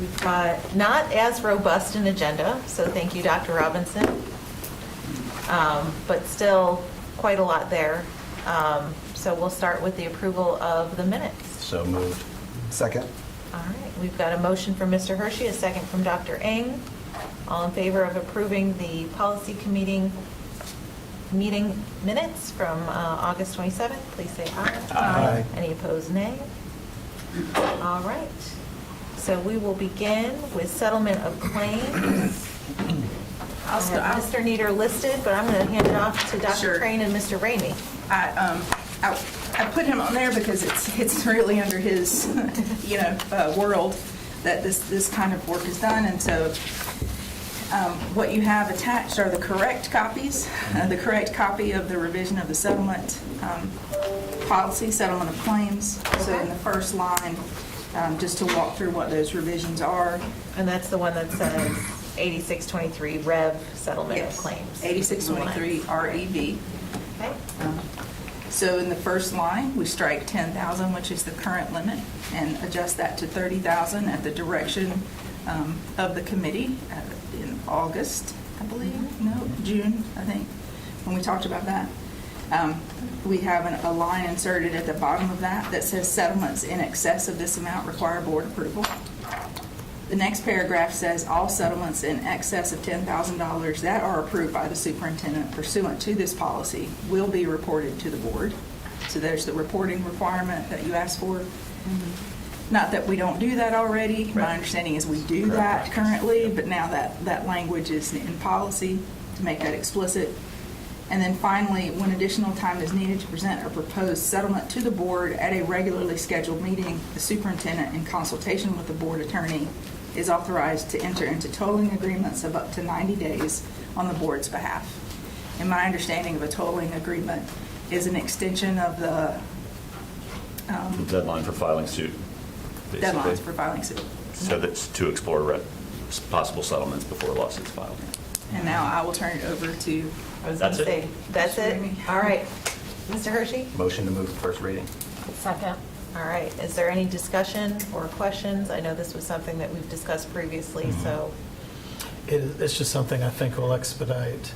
We've got not as robust an agenda, so thank you, Dr. Robinson. But still quite a lot there. So we'll start with the approval of the minutes. So moved. Second. All right, we've got a motion from Mr. Hershey, a second from Dr. Eng. All in favor of approving the policy committee meeting minutes from August 27th, please say aye. Aye. Any opposed, nay? All right. So we will begin with settlement of claims. I have Mr. Nieder listed, but I'm going to hand it off to Dr. Sure. Crane and Mr. Ramey. I put him on there because it's really under his world that this kind of work is done, and so what you have attached are the correct copies, the correct copy of the revision of the settlement policy, settlement of claims. So in the first line, just to walk through what those revisions are. And that's the one that says 8623 Rev settlement of claims. 8623 REV. Okay. So in the first line, we strike 10,000, which is the current limit, and adjust that to 30,000 at the direction of the committee in August, I believe. No, June, I think, when we talked about that. We have a line inserted at the bottom of that says settlements in excess of this amount require board approval. The next paragraph says all settlements in excess of $10,000 that are approved by the superintendent pursuant to this policy will be reported to the board. So there's the reporting requirement that you asked for. Mm-hmm. Not that we don't do that already. Right. My understanding is we do that currently, but now that language is in policy to make that explicit. And then finally, when additional time is needed to present a proposed settlement to the board at a regularly scheduled meeting, the superintendent, in consultation with the board attorney, is authorized to enter into tolling agreements of up to 90 days on the board's behalf. And my understanding of a tolling agreement is an extension of the deadline for filing suit, basically. deadlines for filing suit. So that's to explore possible settlements before a lawsuit's filed. And now I will turn it over to... That's it? That's it? All right. Mr. Hershey? Motion to move to first reading. Second. All right. Is there any discussion or questions? I know this was something that we've discussed previously, so. It's just something I think will expedite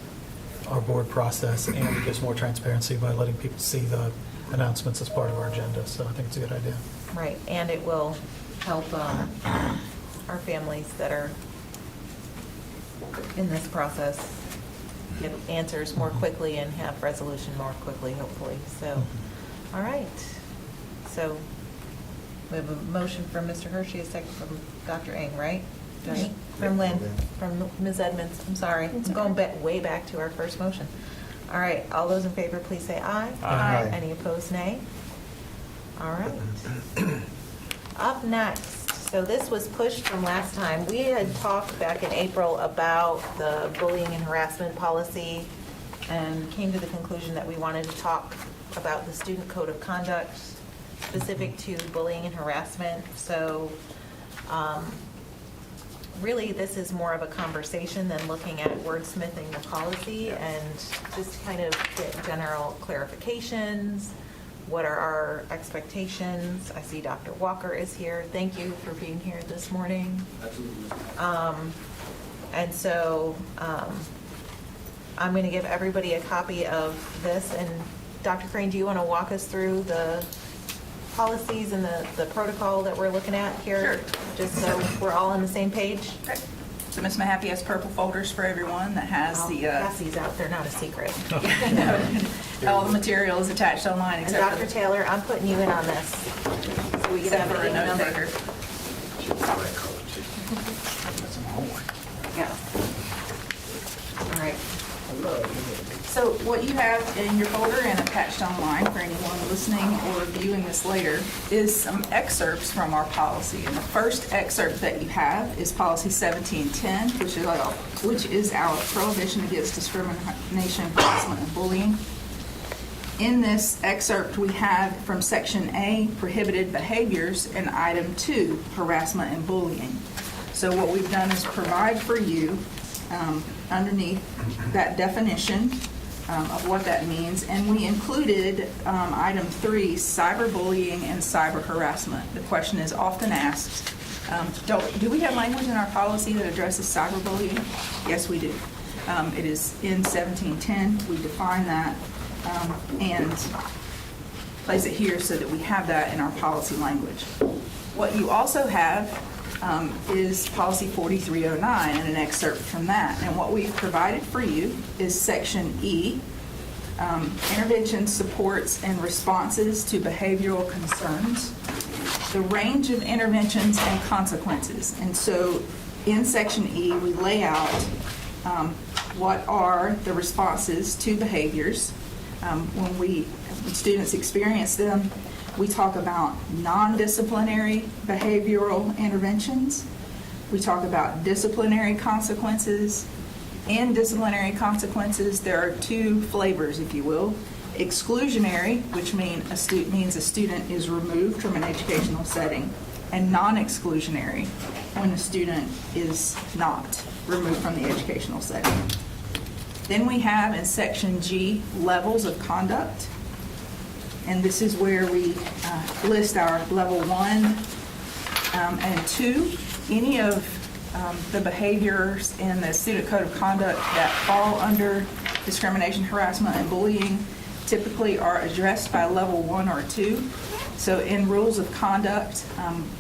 our board process, and it gives more transparency by letting people see the announcements as part of our agenda. So I think it's a good idea. Right. And it will help our families that are in this process get answers more quickly and have resolution more quickly, hopefully. So, all right. So we have a motion from Mr. Hershey, a second from Dr. Eng, right? From Lynn, from Ms. Edmonds. I'm sorry. I'm going way back to our first motion. All right. All those in favor, please say aye. Aye. Any opposed, nay? All right. Up next. So this was pushed from last time. We had talked back in April about the bullying and harassment policy and came to the conclusion that we wanted to talk about the student code of conduct specific to bullying and harassment. So really this is more of a conversation than looking at wordsmithing the policy, and just kind of get general clarifications. What are our expectations? I see Dr. Walker is here. Thank you for being here this morning. Absolutely. And so I'm going to give everybody a copy of this. And Dr. Crane, do you want to walk us through the policies and the protocol that we're looking at here? Sure. Just so we're all on the same page? Okay. So Ms. Mahaffey has purple folders for everyone that has I'll the... pass these out. They're not a secret. all the material is attached online. And Except Dr. Taylor, I'm putting you in on this. So we can Except have for a a note number. taker. Yeah. All right. So what you have in your folder and attached online for anyone listening or viewing this later is some excerpts from our policy. And the first excerpt that you have is Policy 1710, which is our prohibition against discrimination, harassment, and bullying. In this excerpt, we have from Section A, prohibited behaviors, and Item 2, harassment and bullying. So what we've done is provide for you underneath that definition of what that means. And we included item 3, cyberbullying and cyber harassment. The question is often asked, do we have language in our policy that addresses cyberbullying? Yes, we do. It is in 1710. We define that and place it here so that we have that in our policy language. What you also have is policy 4309 and an excerpt from that. And what we've provided for you is section E, interventions, supports, and responses to behavioral concerns, the range of interventions and consequences. And so in section E, we lay out what are the responses to behaviors. When students experience them, we talk about non-disciplinary behavioral interventions. We talk about disciplinary consequences. In disciplinary consequences, there are 2 flavors, if you will. Exclusionary, which means a student is removed from an educational setting, and non-exclusionary, when a student is not removed from the educational setting. Then we have in section G, levels of conduct. And this is where we list our level 1 and 2. Any of the behaviors in the Student Code of Conduct that fall under discrimination, harassment, and bullying typically are addressed by level 1 or 2. So in rules of conduct,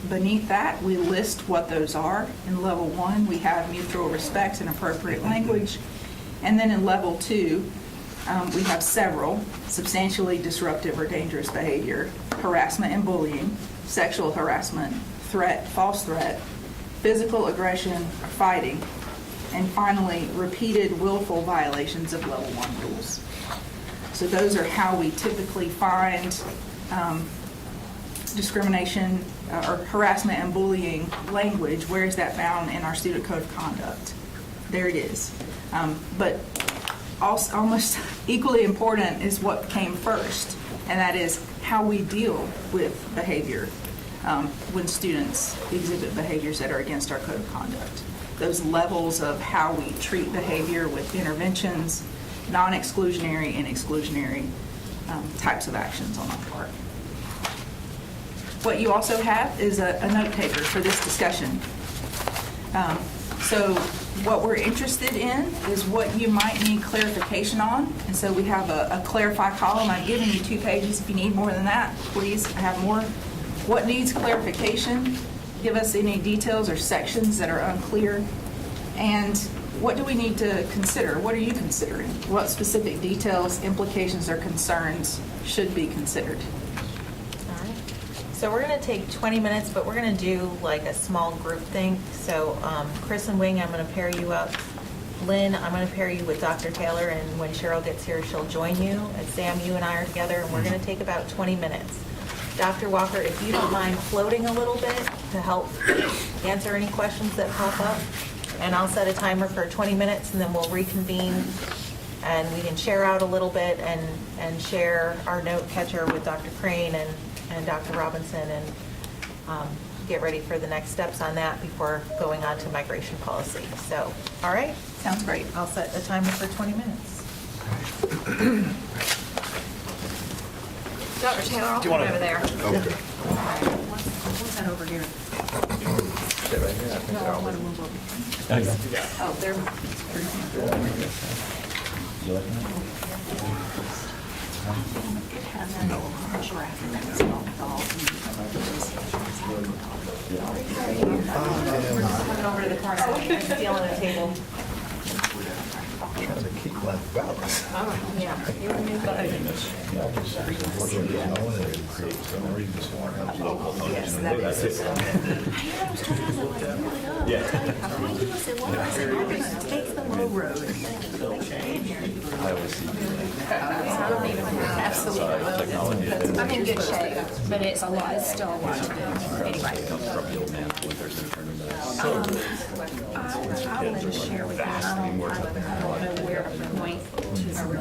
beneath that, we list what those are. In level 1, we have mutual respect and appropriate language. And then in level 2, we have several: substantially disruptive or dangerous behavior, harassment and bullying, sexual harassment, threat, false threat, physical aggression, fighting, and finally, repeated willful violations of level 1 rules. So those are how we typically find discrimination or harassment and bullying language. Where is that found in our Student Code of Conduct? There it is. But also, almost equally important is what came first, and that is how we deal with behavior when students exhibit behaviors that are against our Code of Conduct. Those levels of how we treat behavior with interventions, non-exclusionary and exclusionary types of actions on our part. What you also have is a note taker for this discussion. So what we're interested in is what you might need clarification on. And so we have a clarify column. I've given you 2 pages. If you need more than that, please have more. What needs clarification? Give us any details or sections that are unclear. And what do we need to consider? What are you considering? What specific details, implications, or concerns should be considered? All right. So we're going to take 20 minutes, but we're going to do like a small group thing. So Chris and Wing, I'm going to pair you up. Lynn, I'm going to pair you with Dr. Taylor, and when Cheryl gets here, she'll join you. And Sam, you and I are together, and we're going to take about 20 minutes. Dr. Walker, if you don't mind floating a little bit to help answer any questions that pop up, and I'll set a timer for 20 minutes, and then we'll reconvene, and we can share out a little bit and share our note catcher with Dr. Crane and Dr. Robinson, and get ready for the next steps on that before going on to migration policy. So, all right? Sounds great. I'll set a timer for 20 minutes. Dr. Taylor, I'll come over there. Okay. What's that over here? Sit right here. I think No, they're I all- want to move over. Oh, there. Coming over to the corner, stealing a table. Trying to keep my balance. Yeah, you and me both. Yes, that is. Take the low road. Absolutely. I'm in good shape, but it's a lot, it's still a lot to do. Anyway. I'll just share with you. I don't know where to point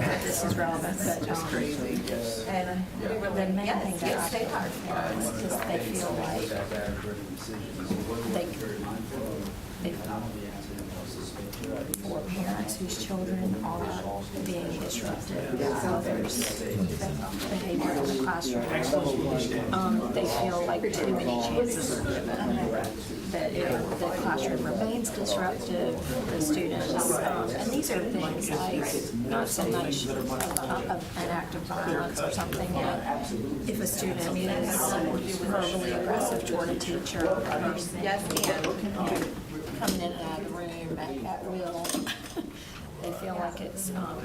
that this is relevant, but just crazy. And the main thing that I tell parents is they feel like for parents whose children are being disruptive by others' behavior in the classroom. They feel like too many chances are given, that if the classroom remains disruptive, the students, and these are things like not so much of an act of violence or something, but if a student is verbally aggressive toward a teacher or a person, coming in and out of the room at will, they feel like it's not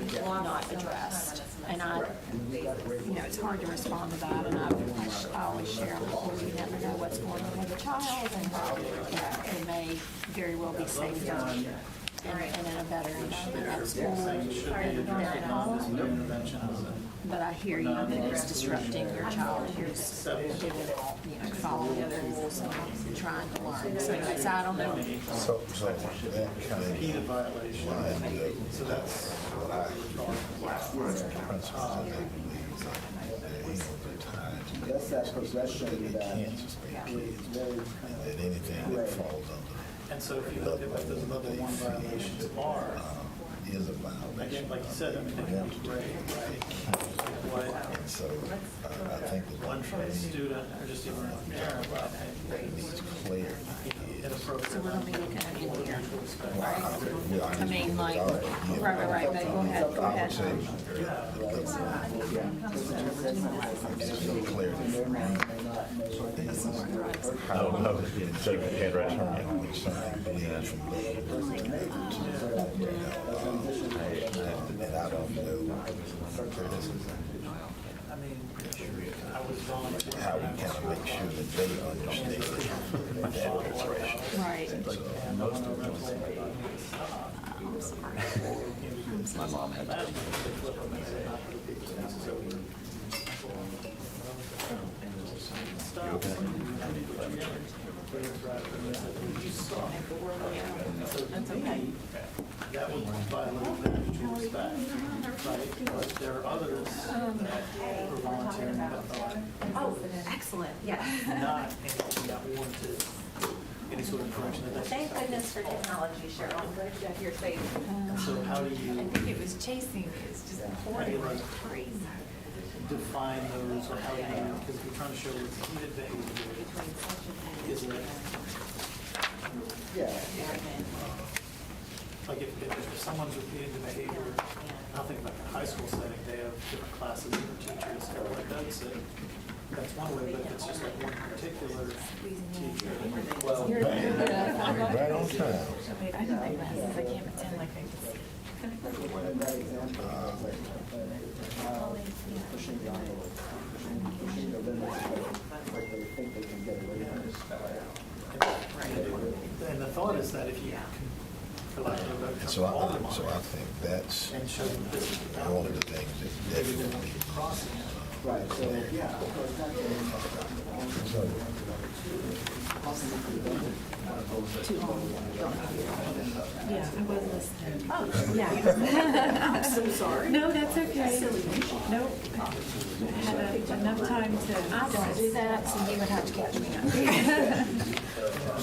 addressed. And it's hard to respond to that, and I always share with you, you never know what's going on with a child, and it may very well be safer and in a better environment at school than at home. But I hear you that it's disrupting your child who's following the rules and trying to learn. So anyways, I don't know. So that kind of Repeated violation. so that's what I principles and they believe that times That's that progression they that can't suspend is kids, very and that anything that falls under And so if you look at what those level 1 violations are, is a violation. again, like you said, I mean, they can be grave, right? What And so I think that one student, or just even a parent, what needs clarity inappropriate. So we're gonna be looking at it here. is. I mean, like, right, but go ahead. I would say, clarity. I don't know, shake your hand right now. And I don't know I mean, I was volunteering. how we kind of make sure that they understand that progression. Right. My mom had that. You okay? That would violate their mutual respect, right? But there are others that were volunteering that thought Oh, excellent, yes. not anything that warranted any sort of correction of that. Thank goodness for technology, Cheryl. I'm glad you're safe. And so how do you I think it was chasing, it's just pouring like crazy. define those, or how do you, because we're trying to show repeated behavior, is it, Yeah. like if someone's repeating the behavior, I think like in high school setting, they have different classes, different teachers, stuff like that, so that's one way, but if it's just like one particular teacher, well, Right on time. Wait, I know my glasses, I can't pretend like I can see. That example is like pushing the envelope, pushing the limits, like they think they can get away with. and the thought is that if you can, for lack of a better term, So call them I on it think that's and show them this is the one of boundary, the things that maybe they're definitely. not crossing it. Right, so, yeah, so it's not Yeah, I was listening. Oh, yeah. I'm so sorry. No, that's okay. Nope. I had enough time to. I don't do that, so you would have to catch me up.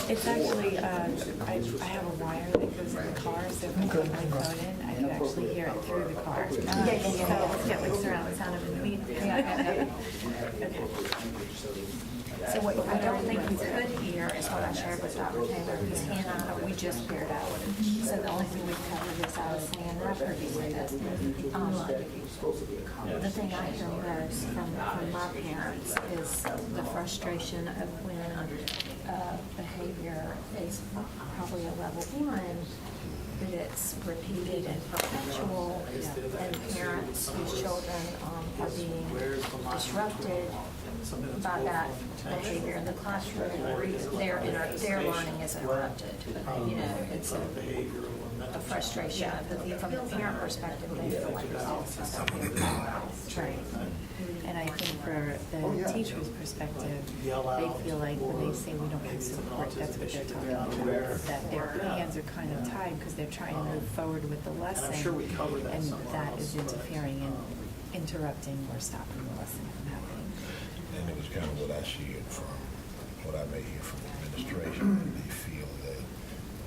It's actually, I have a wire that goes in the car, so if I put my phone in, I can actually hear it through the car. So it's got like surround sound of the meeting. So what I don't think you could hear is what I shared with Dr. Taylor, because he and I, we just cleared out. So the only thing we've covered is I was saying, and I've heard you say this, the thing I hear most from my parents is the frustration of when behavior is probably a level 1, that it's repeated and perpetual, and parents whose children are being disrupted by that behavior in the classroom, their learning is interrupted. It's a frustration from the parent perspective. They feel like there's also something trained. And I think for the teacher's perspective, they feel like when they say we don't have support, that's what they're talking about, that their hands are kind of tied because they're trying to move forward with the lesson. And that is interfering and interrupting or stopping the lesson from happening. And it was kind of what I see it from, what I may hear from administration. They feel that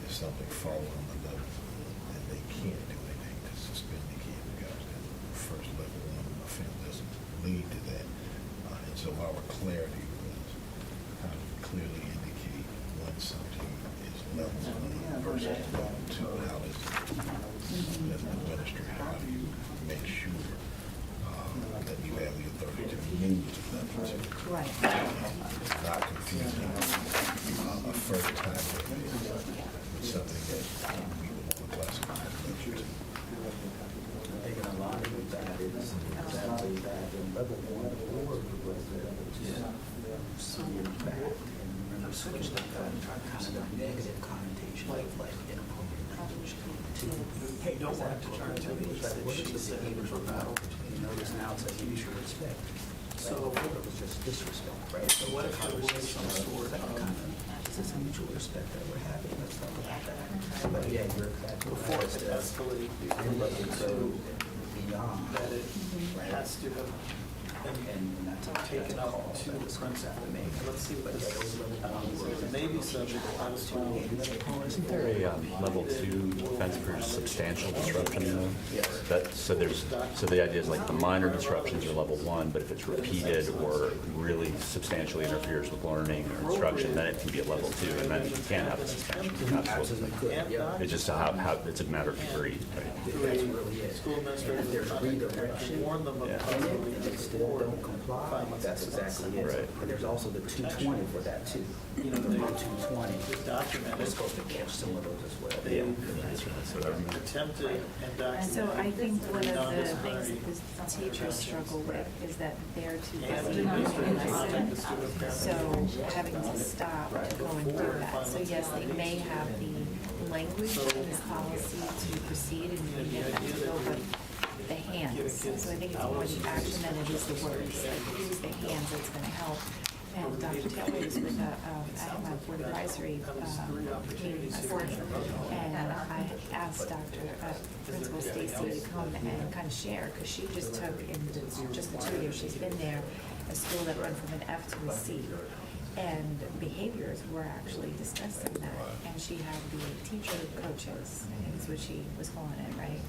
it's something falls on the level and they can't do anything to suspend the kid because that first level one offense doesn't lead to that. And so our clarity was how to clearly indicate when something is level one versus level two. How does as an administrator, how do you make sure that you have the authority to move to level two? Right. Not confusing a first time with something that we would want to classify as level two. Taking a lot of that is exactly that in level one or was it some years back and remember switched that kind of negative connotation like inappropriate language to Hey, don't want to turn to me, like what is the behavior for battle? You notice now it's like mutual respect. So- Before it was just disrespect, right? So what if there was some sort of- Is this a mutual respect that we're having? Let's talk about that. But yeah, you're exactly before right. it escalates, before And level so two, beyond that it has to have and been that's taken up to the principal. Let's see what this is. It may be subject to Title 12. Isn't there a level 2 offense for substantial disruption though? So the idea is like the minor disruptions are level 1, but if it's repeated or really substantially interferes with learning or instruction, then it can be a level 2, and then you can have a suspension. Absolutely. It's just how it's a matter of degree, right? That's really it. School administrators If there's are redirection, warn them of Yeah. possibility and they still don't comply, that's exactly it. Right. And there's also the 220 for that too. You know, The they 220 documented. is supposed to catch some of those as well. They attempted and documented. So I think one of the non-disciplinary things that the teachers struggle with is that they're too and busy administrators to contact the listen. student parent. So having to stop to go and do that. So yes, they may have the language in this policy to proceed and you get that to go, but the hands. So I think it's more the action than it is the words. Like use the hands that's going to help. And Dr. Taylor was with at my board advisory meeting before, and I asked Principal Stacy to come and kind of share, because she just took, in just the 2 years she's been there, a school that went from an F to a C. And behaviors were actually discussing that, and she had the teacher coaches, I think is what she was calling it, right?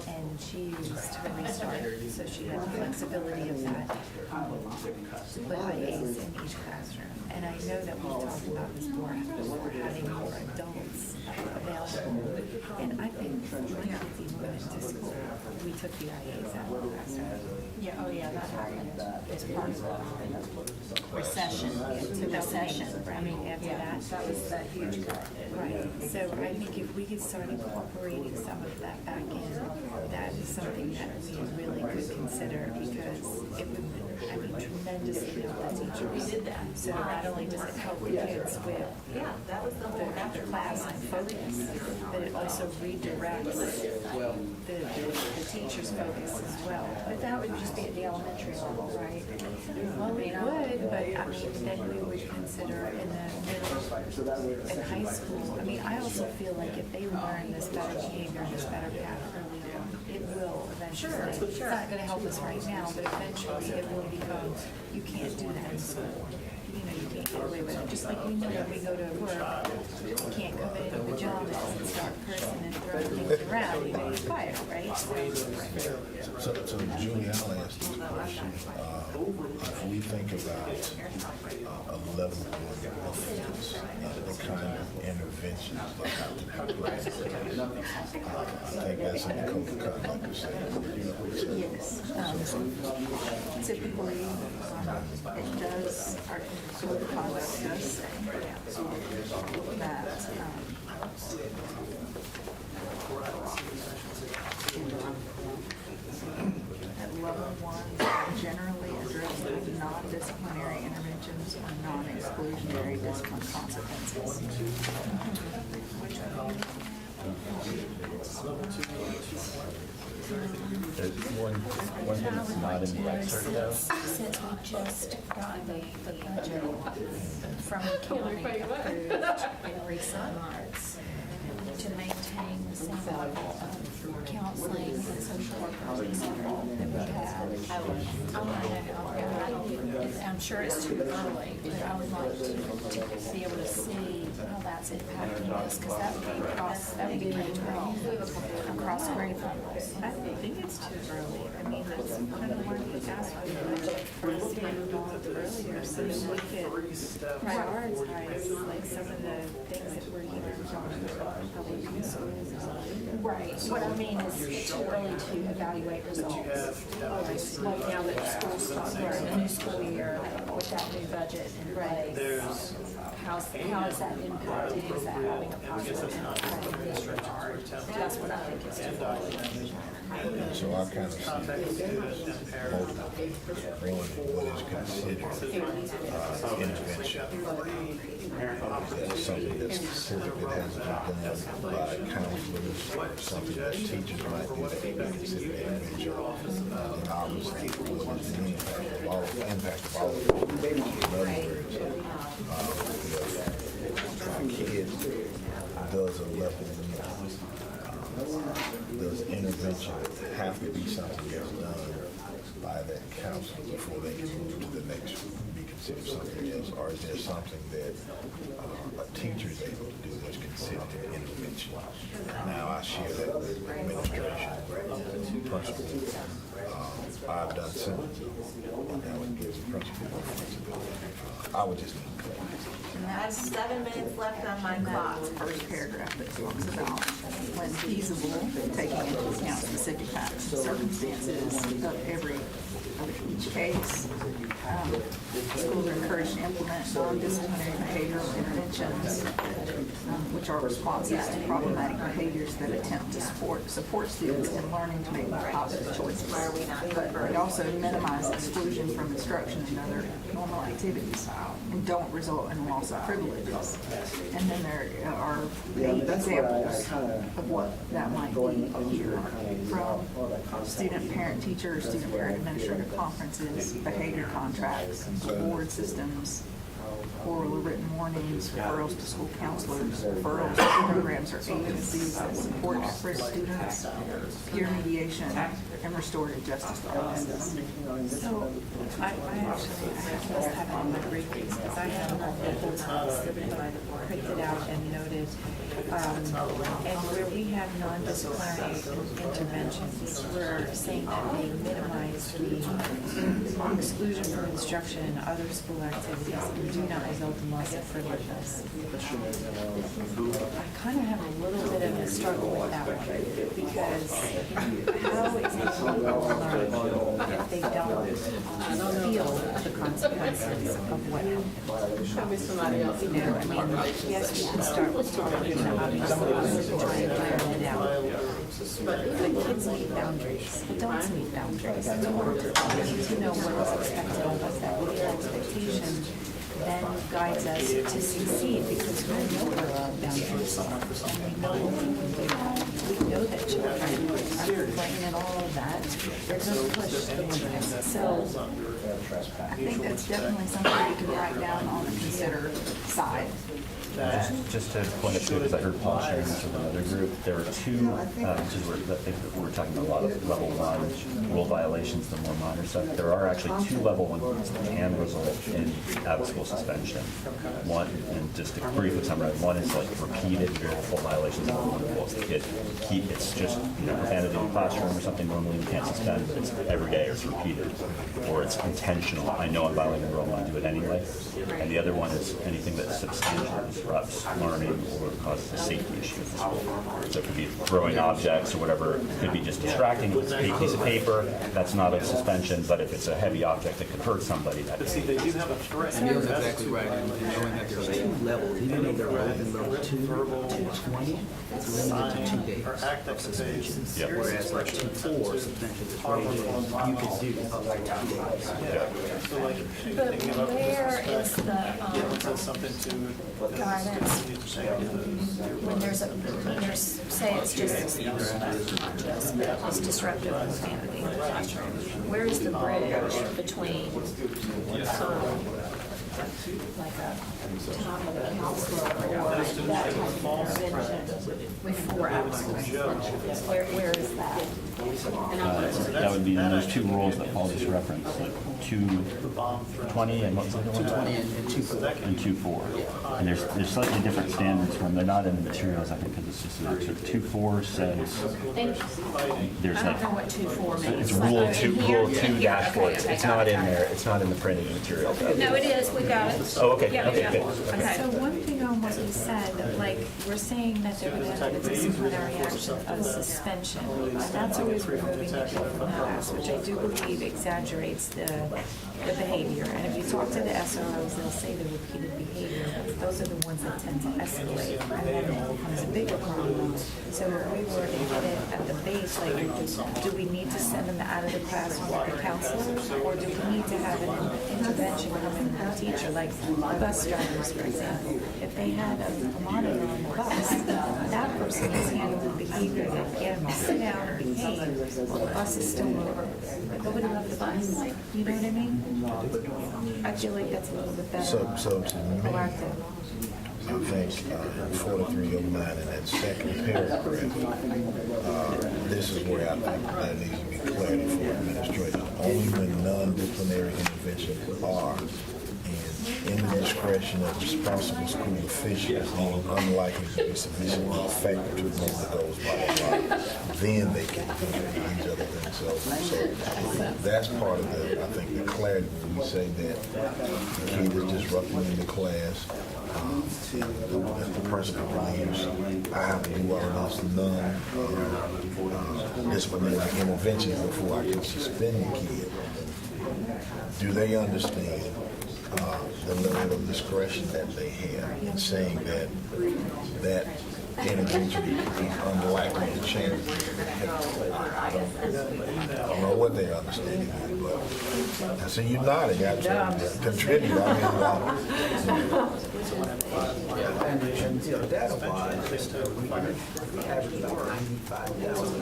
And she used to restart, so she had the flexibility of that, to put IAs in each classroom. And I know that we've talked about this before, having more adults available. And I think when kids even went into school, we took the IAs out of the classroom. Yeah, oh yeah, that happened as part of the recession, the recession. I mean, after Yeah, that. that was that huge cut. Right, so I think if we could start incorporating some of that back in, that is something that we really could consider, because it would, I mean, tremendously help the teachers. So not only does it help the kids with the class and focus, but it also redirects the teacher's focus as well. But that would just be at the elementary level, right? Well, we would, but I mean, then we would consider in the middle and high school. I mean, I also feel like if they learn this better behavior and this better path early on, it will eventually. It's not gonna help us right now, but eventually it will become, you can't do that in school. You know, you can't get away with it. Just like we know when we go to work, you can't come in in pajamas and start cursing and throwing things around. You get fired, right? So Julie, I'll ask you a question. If we think about a level one offense and the kind of interventions that have to be practiced, I think that's in the code of conduct to say. Yes. Typically, it does, our code of conduct does say that at level one, generally addressing non-disciplinary interventions or non-exclusionary discipline consequences. There's one thing that's not in the excerpt though. Since we just got the budget from the county approved in recent months to maintain the same level of counseling and social workers that we have. I want to know, I'm sure it's too early, but I would like to be able to see how that's impacting us, because that would be K-12, across grade levels. I don't think it's too early. I mean, that's kind of why we asked for the budget for us to move on earlier, so that we could prioritize like some of the things that we're hearing from public schools or something. Right. What I mean is it's too early to evaluate results. Like now that school's starting, we're in a new school year with that new budget in place. How is that impacting? Is that having a positive impact? That's what I think is too early. So I kind of see multiple things. One, what is considered intervention. That's something that's specific that hasn't been done by counselors, something that teachers might do that would be considered intervention. And obviously, what is the impact of all of it? In other words, if a kid does a level does intervention have to be something that's done by that counselor before they can move to the next, be considered something else? Or is there something that a teacher is able to do that's considered an intervention? Now, I share that with administration, principals. I've done similar. That would give the principal more flexibility. I would just need clarity. I have 7 minutes left on my clock. First paragraph that talks about when feasible, taking into account specific facts and circumstances of each case. Schools are encouraged to implement non-disciplinary behavioral interventions, which are responses to problematic behaviors that attempt to support students in learning to make more positive choices. But it also minimize exclusion from instruction and other normal activities, and don't result in loss of privileges. And then there are 8 examples of what that might be here, from student parent teacher, student parent administrative conferences, behavior contracts, award systems, oral or written warnings, referrals to school counselors, referrals to programs or agencies that support at-risk students, peer mediation, and restorative justice processes. So I actually must have it on my briefings because I have not the whole time slipped by the board, printed out and noted. And where we have non-disciplinary interventions, we're saying that they minimize the exclusion from instruction and other school activities and do not result in loss of privileges. I kind of have a little bit of a struggle with that one because how is it going to learn if they don't feel the consequences of what happened? You know, I mean, yes, we can start with talking obviously trying to iron it out. But kids need boundaries. Adults need boundaries. It's important to know what is expected of us. That clear expectation then guides us to succeed because we know where our boundaries are and we know what we can do. We know that children are playing and all of that. They're going to push the limits. So I think that's definitely something we can write down on the consider side. Just to point it to, because I heard Paul sharing this with another group, there are 2, I think we're talking about a lot of level 1 rule violations, the more minor stuff. There are actually 2 level 1 rules that can result in out-of-school suspension. One, and just to briefly summarize, one is like repeated full violations of one rules. It's just profanity in the classroom or something normally you can't suspend, but it's every day or it's repeated. Or it's intentional. I know I'm violating the rule, I do it anyway. And the other one is anything that substantially disrupts learning or causes a safety issue in the school. So it could be throwing objects or whatever. It could be just distracting with a piece of paper. That's not a suspension, but if it's a heavy object that could hurt somebody, that See, they do have a threat. And Neil's exactly right, and knowing that there's 2 levels, even though they're both in level 2 to 20, it's limited to 2 days Or act that of conveys suspension. Yep. Whereas like 2-4, suspension to 20 days, you can do up to 2 days. So like, But thinking about where respect, is the it says something to guidance when there's, say it's just, not just, but it's disruptive profanity in the classroom? Where is the bridge between like a top of a counselor or that type of intervention before actual suspension? Where is that? That would be in those two rules that Paul just referenced, 220 and what's the other one? 220 and 24. And 2.4. And there's slightly different standards from, they're not in the materials, I think, because it's just, so 2.4 says, there's I don't know what 2-4 means. it's rule Like, 2, here, rule 2 here, dash 4. okay, It's got not it, in got it. there, it's not in the printed material. No, it is, we got it. Oh, okay, Yeah, okay, yeah. good. Okay. So one thing on what you said, like, we're saying that they're gonna have a disciplinary action of suspension, and that's always removing the kid from the class, which I do believe exaggerates the behavior. And if you talk to the SROs, they'll say the repeated behavior, those are the ones that tend to escalate, and then it becomes a bigger problem. So if we were to hit it at the base, like, do we need to send them out of the class with a counselor, or do we need to have an intervention coming from the teacher, like bus drivers, for example? If they had a monitor on the bus, that person is handling behavior that get them to sit down and behave while the bus is still moving. But nobody left the bus. You know what I mean? I feel like that's a little bit better. So to me, Proactive. I think 4309 in that second paragraph, this is where I think there needs to be clarity for administrators. Only when non-disciplinary interventions are in the discretion of responsible school officials and unlikely to be sufficiently effective to remove the goals, blah, blah, blah, then they can do these other things. So that's part of the, I think, the clarity when we say that the kid is disrupting in the class. If the principal believes I have to do all of this disciplinary interventions before I can suspend the kid, do they understand the level of discretion that they have in saying that intervention is unlikely to change? I don't know what they understand it, but I see you nodding. I contribute. And you know, data-wise, we average about 95,000.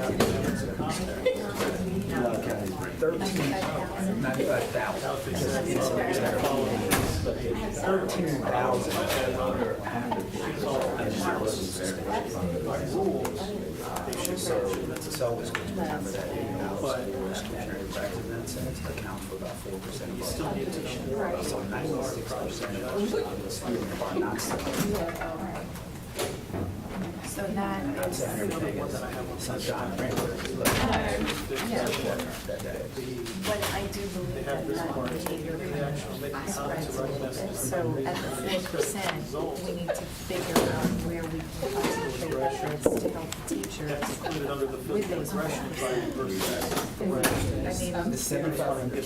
13,000. So it's good to remember that 8,000 exclusionary practice in that sense account for about 4% of our population. So 96% of our students are not studying. So that is, Sunshine, rain, but I do believe that that behavior kind of spreads a little bit. So at the 4%, we need to figure out where we can concentrate efforts to help the teachers with those 4%. I mean, the 7,500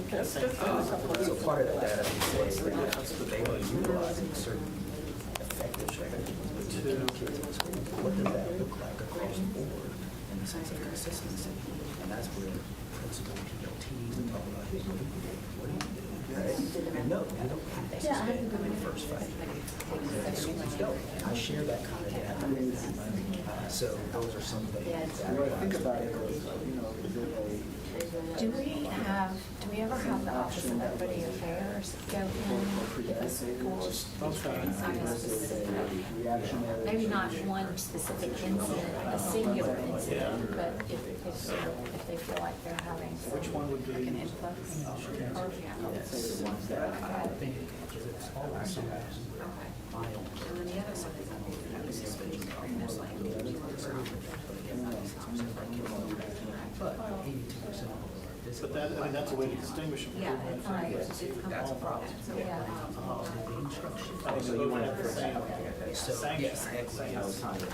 kids. So part of that data we say that they are utilizing certain effective strategies to kids in school. What does that look like across the board in the sense of consistency? And that's where principals, TLTs, and talk about, hey, what do you do? And no, you don't have to suspend in the first fight. Schools don't. And I share that kind of data with them. So those are some things that I think about it. do we ever have the Office of Equity Affairs go in if a school is experiencing a specific, maybe not one specific incident, a singular incident, but if they feel like they're having like an influx? And then the other side is suspension almost like but 82% of But that, I mean, that's a way to distinguish them. Yeah, it's like, that's a problem. so, yeah. I mean, you have the same sanction.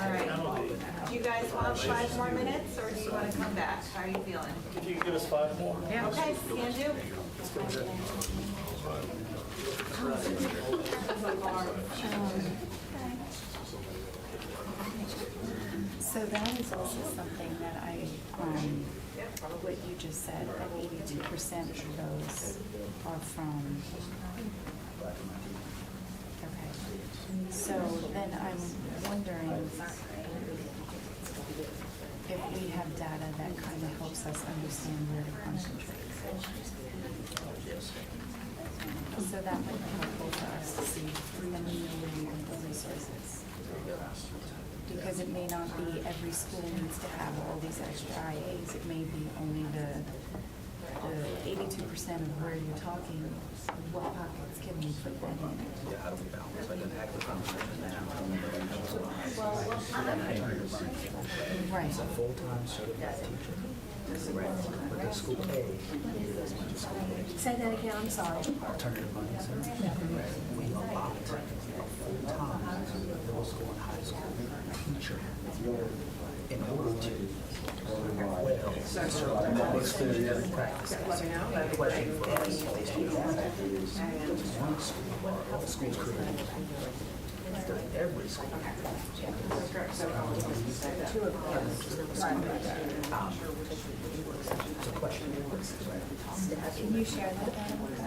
All right. Do you guys want 5 more minutes, or do you want to come back? How are you feeling? If you could give us 5 more. Okay, can do. So that is also something that what you just said, that 82% of those are from, okay. So then I'm wondering if we have data that kind of helps us understand where to concentrate. So that might be helpful for us to see from the resources. Because it may not be every school needs to have all these extra IAs. It may be only the 82% of where you're talking, what pockets can we put that in? Yeah, how do we balance like an active conversation now? Right. It's a full-time certified teacher. But the school A, needed as much as school A. Say that again, I'm sorry. Alternative money center. We allot a full-time middle school and high school teacher in order to well, certified practices. The question for us based on that is, does one school or all schools create? Does every school? It's a question. Can you share that data with us?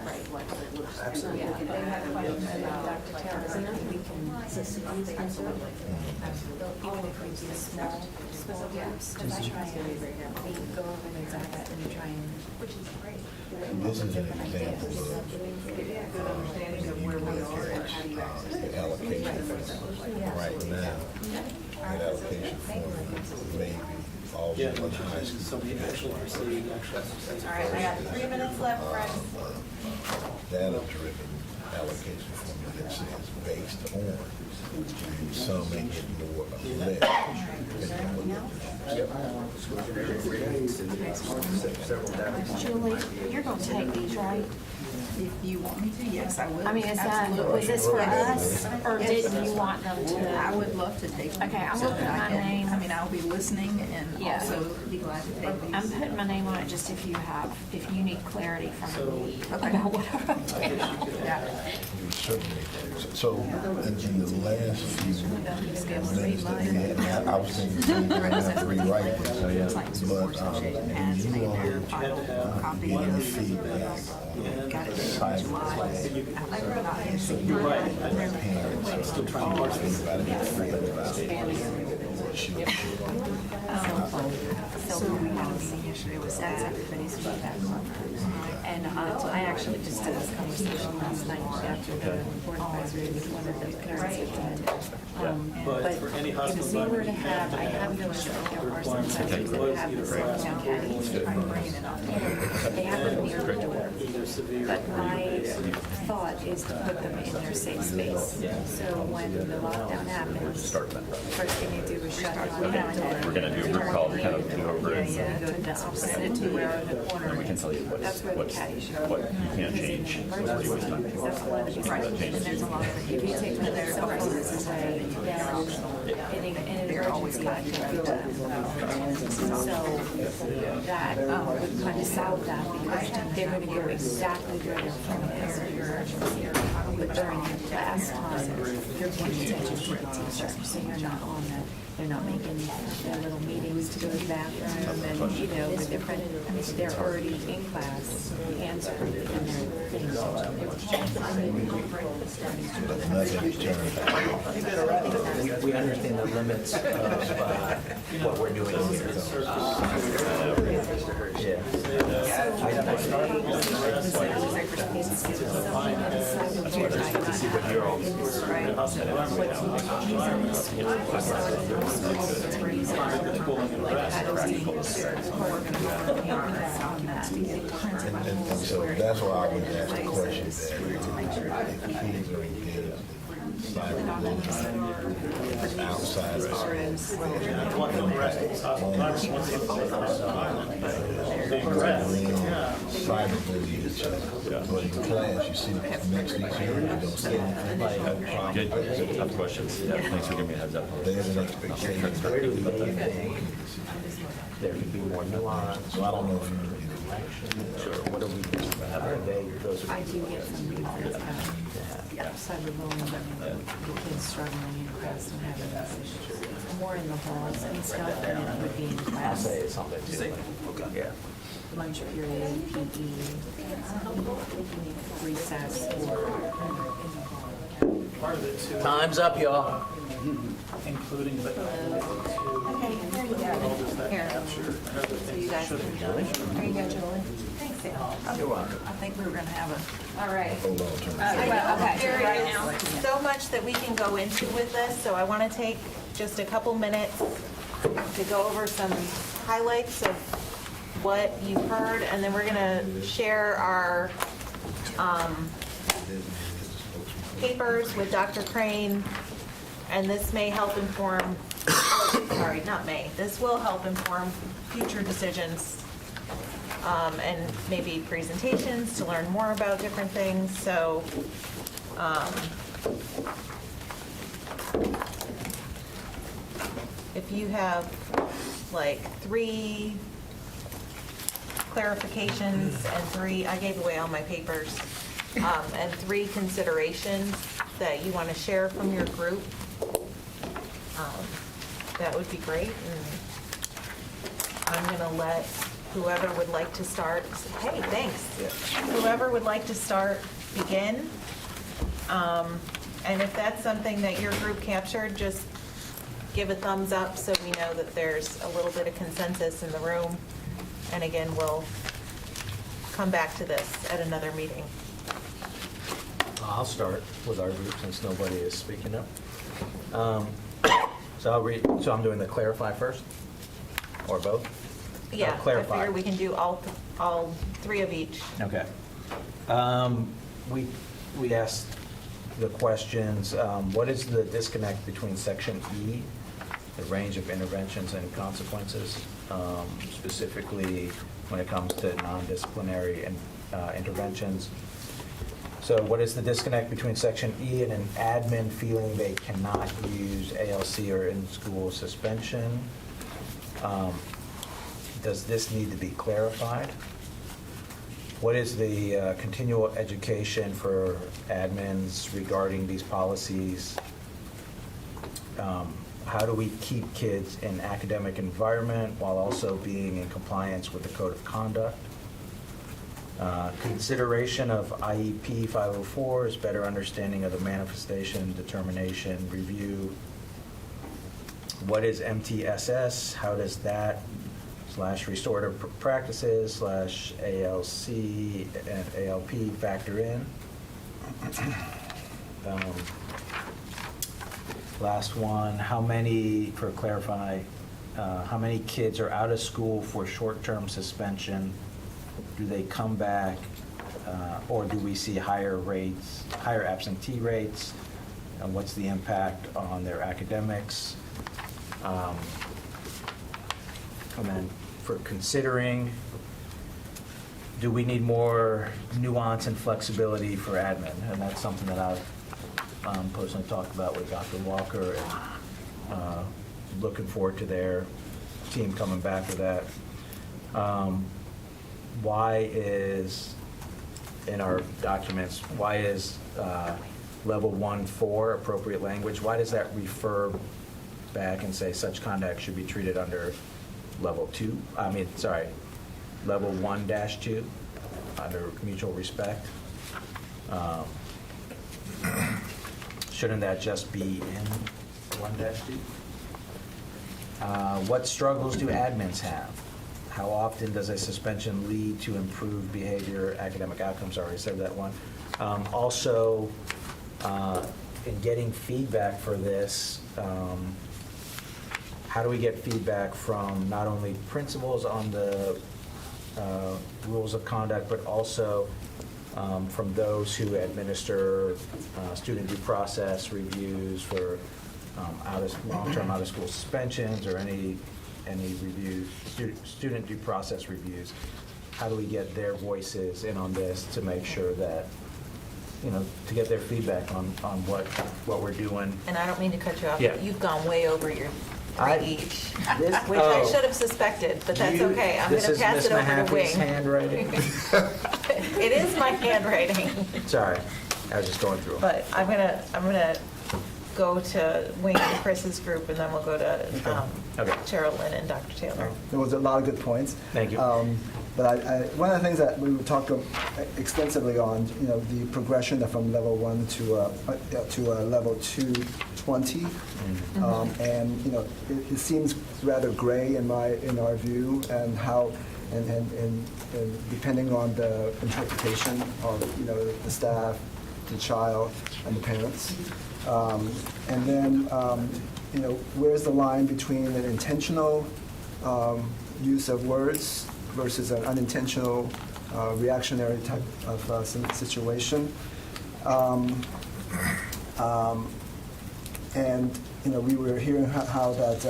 Absolutely. Yeah, if they have questions about Dr. Taylor, we can, absolutely. Even if we do small groups, just try and go over the data and try and, This is an example of the allocation formula. Right now, that allocation formula may be all Yeah, one high so school. we actually proceed, All right, I got 3 minutes left, friends. Data-driven allocation formula that says based on, and some may get more or less. depending on what Julie, you're going to take these, right? If you want me to, yes, I will. I mean, is that, Absolutely. was this for us, or didn't you want them I to? would love to take them. Okay, I'm so gonna put that I my can- name- I mean, I'll be listening and Yeah. also be glad to take these. I'm putting my name on it just if you have, if you need clarity from me Okay. about whatever I'm doing. Got it. We certainly, so in the last few minutes that we had, I was thinking we have to rewrite this, but you all gave me feedback on cyber. You're right. Parents are still trying to think about so we had a meeting yesterday with staff, everybody's feedback on that. And I actually just had this conversation last night after the board advisory with one of the parents attended. But for any high But if school we were to environment, have, I have those Parsons that have the Southern County, I'm bringing it up. They have them near the door. either severe. But my thought is to put them in their safe space. So when the lockdown happens, Start that. first thing you do is shut down the We're gonna do a group call to kind of go over it. Yeah, go to the opposite to where the corner And we can is. tell you That's where the what's, caddy should what you can't Because in change. an What you waste time. emergency, that's one of the big questions. And there's a lot of, if you take one of their cell phones away, then in an emergency, I can do that. So that would kind of solve that because they're going to go exactly where they're from your emergency. But during the last time, you're paying attention to the teacher, so you're not on that. They're not making their little meetings to go to the bathroom and, you know, with different, I mean, they're already in class, hands are in their things. We understand the limits of what we're doing here. And so that's why I was asked the question that if kids are engaged in cyberbullying outside of cyberbullying each other. But in class, you see them next to each other, you don't say anything, no problem. Good, tough questions. Yeah, thanks for giving me a heads up. There's an expectation. There could be more nuance. So I don't know if you Sure, what are we, those I do get some reports about cyberbullying and the kids struggling in class and having these issues. More in the halls and stuff than it would be in I'll class. say something too. Okay. Yeah. Lunch period, PE, recess, or Part of it too, Time's up, y'all. including, but Okay, here you go. all this that capture and other things that should be done. There you go, Julie. Thanks. You're welcome. I think we were going to have a. All right. Hold on, turn it. Right now. So much that we can go into with this, so I want to take just a couple minutes to go over some highlights of what you've heard, and then we're going to share our papers with Dr. Crane, and this may help inform, sorry, not may, this will help inform future decisions and maybe presentations to learn more about different things. So if you have like 3 clarifications and 3, I gave away all my papers, and 3 considerations that you want to share from your group, that would be great. And I'm going to let whoever would like to start, hey, thanks. Whoever would like to start, begin. And if that's something that your group captured, just give a thumbs up so we know that there's a little bit of consensus in the room. And again, we'll come back to this at another meeting. I'll start with our group since nobody is speaking up. So I'll read. So I'm doing the clarify first, or both? Yeah, I clarify. figure we can do all 3 of each. Okay. We asked the questions. What is the disconnect between Section E, the range of interventions and consequences, specifically when it comes to non-disciplinary interventions? So what is the disconnect between Section E and an admin feeling they cannot use ALC or in-school suspension? Does this need to be clarified? What is the continual education for admins regarding these policies? How do we keep kids in academic environment while also being in compliance with the code of conduct? Consideration of IEP 504 is better understanding of the manifestation, determination, review. What is MTSS? How does that / restorative practices / ALC and ALP factor in? Last one, how many kids are out of school for short-term suspension? Do they come back, or do we see higher absentee rates? And what's the impact on their academics? And then for considering, do we need more nuance and flexibility for admin? And that's something that I've personally talked about with Dr. Walker, and looking forward to their team coming back with that. Why is, in our documents, why is level 1-4 appropriate language? Why does that refer back and say such conduct should be treated under level 1-2, under mutual respect? Shouldn't that just be in 1-2? What struggles do admins have? How often does a suspension lead to improved behavior, academic outcomes? I already said that one. Also, in getting feedback for this, how do we get feedback from not only principals on the rules of conduct, but also from those who administer student due process reviews for long-term out-of-school suspensions or any reviews, student due process reviews? How do we get their voices in on this to make sure that, to get their feedback on what we're doing? And I don't mean to cut you off, Yeah. but you've gone way over your 3 each, This- which I oh. should have suspected, but that's okay. I'm going to pass it over to This is Ms. Mahaffey's Wing. handwriting? It is my handwriting, Sorry, I was just going through them. but I'm gonna go to Wing and Chris's group, and then we'll go to Okay. Cheryl Lynn and Dr. Taylor. There was a lot of good points. Thank you. But one of the things that we would talk extensively on, the progression from level 1 to level 220, and it seems rather gray in our view, and how and depending on the interpretation of, the staff, the child, and the parents. And then, where's the line between an intentional use of words versus an unintentional reactionary type of situation? And, we were hearing how that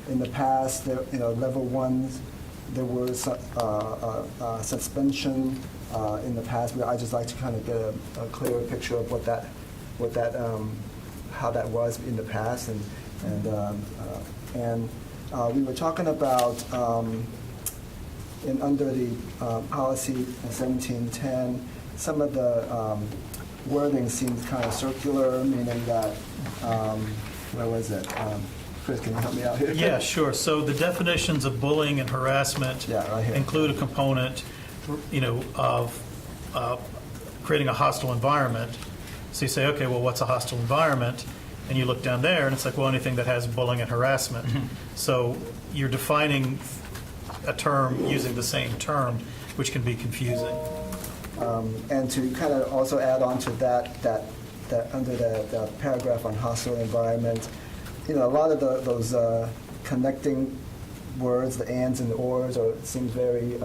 in the past, level ones, there was suspension in the past. I'd just like to kind of get a clearer picture of how that was in the past. And we were talking about, under the policy 1710, some of the wording seems kind of circular, meaning that, where was it? Chris, can you help me out here? Yeah, sure. So the definitions of bullying and harassment right here. include a component, of creating a hostile environment. So you say, okay, well, what's a hostile environment? And you look down there, and it's like, well, anything that has bullying and harassment. So you're defining a term using the same term, which can be confusing. And to kind of also add on to that under the paragraph on hostile environment, a lot of those connecting words, the ands and the ors, seems very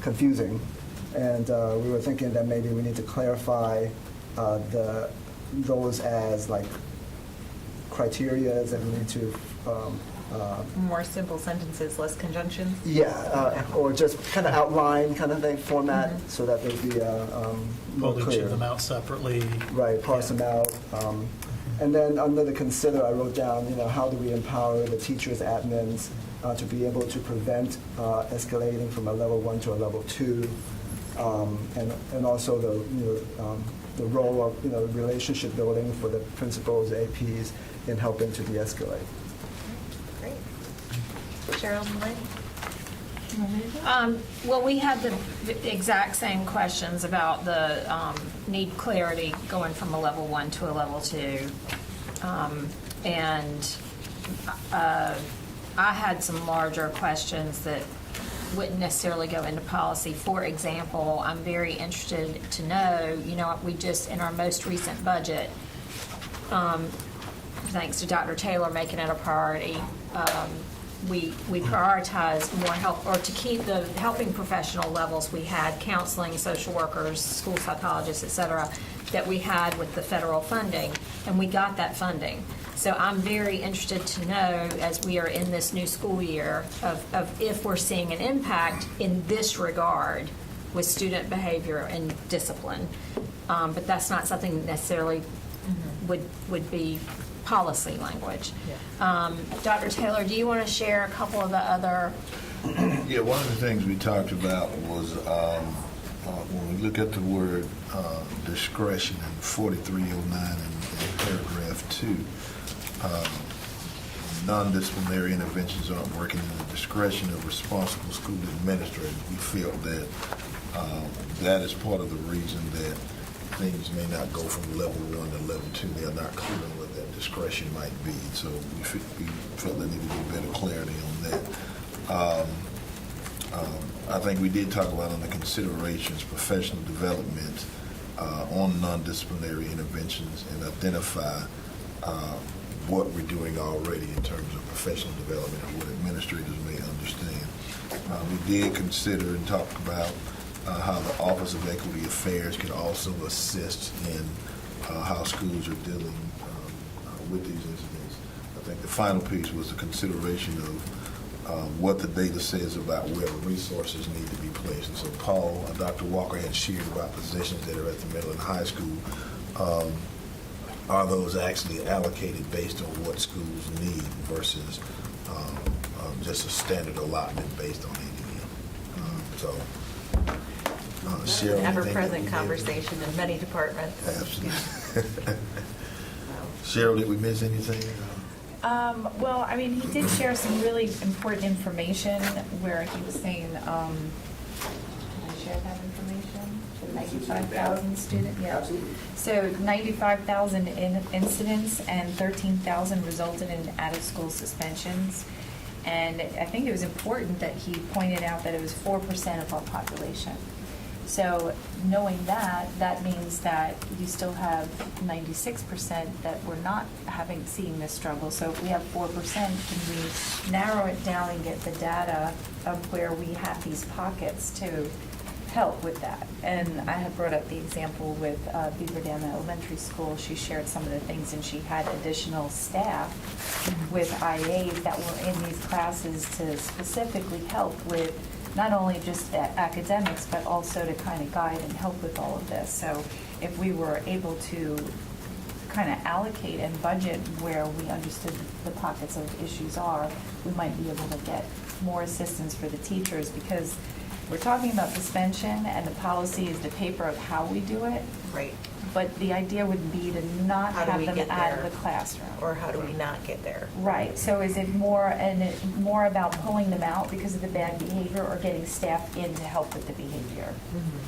confusing. And we were thinking that maybe we need to clarify those as like criteria that we need to More simple sentences, less conjunctions? or just kind of outline kind of thing, format, so that they'd be more Pull each clear. of them out separately. Right, parse them out. And then under the consider, I wrote down, how do we empower the teachers, admins, to be able to prevent escalating from a level 1 to a level 2, and also the role of relationship building for the principals, APs, in helping to de-escalate. Great. Cheryl and Lynn? Well, we had the exact same questions about the need clarity going from a level 1 to a level 2. And I had some larger questions that wouldn't necessarily go into policy. For example, I'm very interested to know, we just, in our most recent budget, thanks to Dr. Taylor making it a priority, we prioritize more help, or to keep the helping professional levels we had, counseling, social workers, school psychologists, et cetera, that we had with the federal funding, and we got that funding. So I'm very interested to know, as we are in this new school year, of if we're seeing an impact in this regard with student behavior and discipline. But that's not something necessarily would be policy language. Dr. Taylor, do you want to share a couple of the other? Yeah, one of the things we talked about was when we look at the word discretion in 4309 in paragraph 2, non-disciplinary interventions aren't working in the discretion of responsible school administrators. We feel that that is part of the reason that things may not go from level 1 to level 2. They are not clear on what that discretion might be. So we felt there needed to be better clarity on that. I think we did talk about on the considerations, professional development on non-disciplinary interventions, and identify what we're doing already in terms of professional development and what administrators may understand. We did consider and talk about how the Office of Equity Affairs can also assist in how schools are dealing with these incidents. I think the final piece was the consideration of what the data says about where resources need to be placed. And so Paul, Dr. Walker had shared about positions that are at the middle and high school. Are those actually allocated based on what schools need versus just a standard allotment based on ADM? Cheryl, Ever-present conversation in many departments. Absolutely. Cheryl, did we miss anything? Well, I mean, he did share some really important information where he was saying, did I share that information? The 95,000 students? Yeah. Absolutely. So 95,000 incidents and 13,000 resulted in out-of-school suspensions. And I think it was important that he pointed out that it was 4% of our population. So knowing that, that means that you still have 96% that we're not seeing this struggle. So if we have 4%, can we narrow it down and get the data of where we have these pockets to help with that? And I have brought up the example with Beaver Dam Elementary School. She shared some of the things, and she had additional staff with IAs that were in these classes to specifically help with not only just the academics, but also to kind of guide and help with all of this. So if we were able to kind of allocate and budget where we understood the pockets of issues are, we might be able to get more assistance for the teachers, because we're talking about suspension, and the policy is the paper of how we do it. Right. But the idea would be to not How do have we them get out of there? the classroom. Or how do we not get there? Right, so is it more about pulling them out because of the bad behavior, or getting staff in to help with the behavior?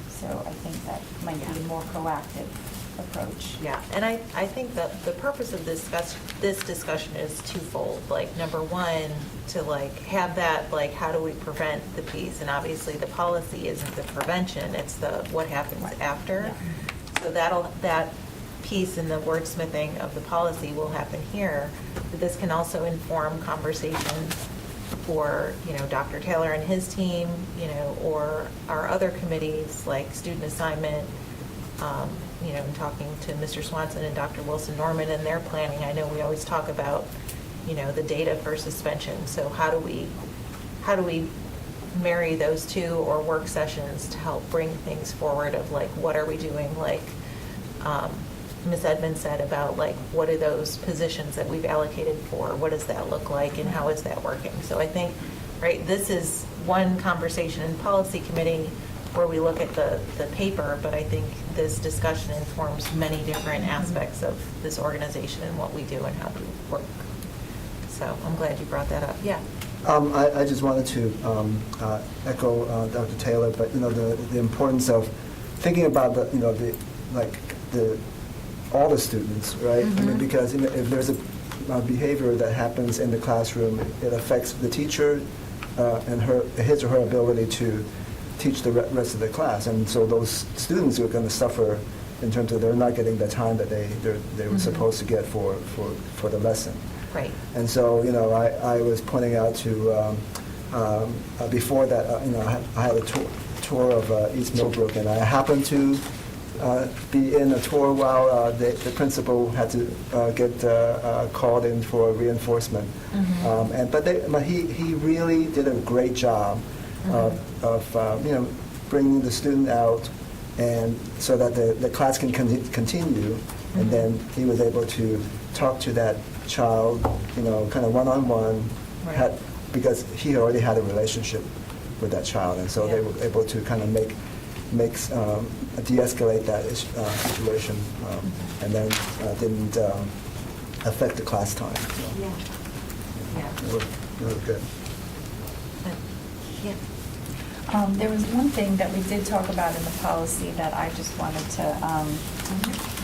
So I think that might be a more proactive approach. Yeah, and I think that the purpose of this discussion is twofold. Like, number one, to like have that, like, how do we prevent the piece? And obviously the policy isn't the prevention, it's the what happens after. So that piece in the wordsmithing of the policy will happen here. But this can also inform conversations for, Dr. Taylor and his team, or our other committees like student assignment, and talking to Mr. Swanson and Dr. Wilson Norman and their planning. I know we always talk about, the data for suspension. So how do we marry those two, or work sessions to help bring things forward of like, what are we doing? Like Ms. Edmonds said about like, what are those positions that we've allocated for? What does that look like, and how is that working? So I think, right, this is one conversation in policy committee where we look at the paper, but I think this discussion informs many different aspects of this organization and what we do and how we work. So I'm glad you brought that up. Yeah. I just wanted to echo Dr. Taylor, but the importance of thinking about all the students, right? I mean, because if there's a behavior that happens in the classroom, it affects the teacher and his or her ability to teach the rest of the class, and so those students are going to suffer in terms of they're not getting the time that they were supposed to get for the lesson. Right. And so, I was pointing out to, before that, I had a tour of East Millbrook, and I happened to be in a tour while the principal had to get called in for reinforcement. But he really did a great job of bringing the student out, and so that the class can continue. And then he was able to talk to that child, kind of one-on-one, because he already had a relationship with that child, and so they were able to kind of de-escalate that situation, and then didn't affect the class time. So. Yeah. Really good. Yeah. There was one thing that we did talk about in the policy that I just wanted to,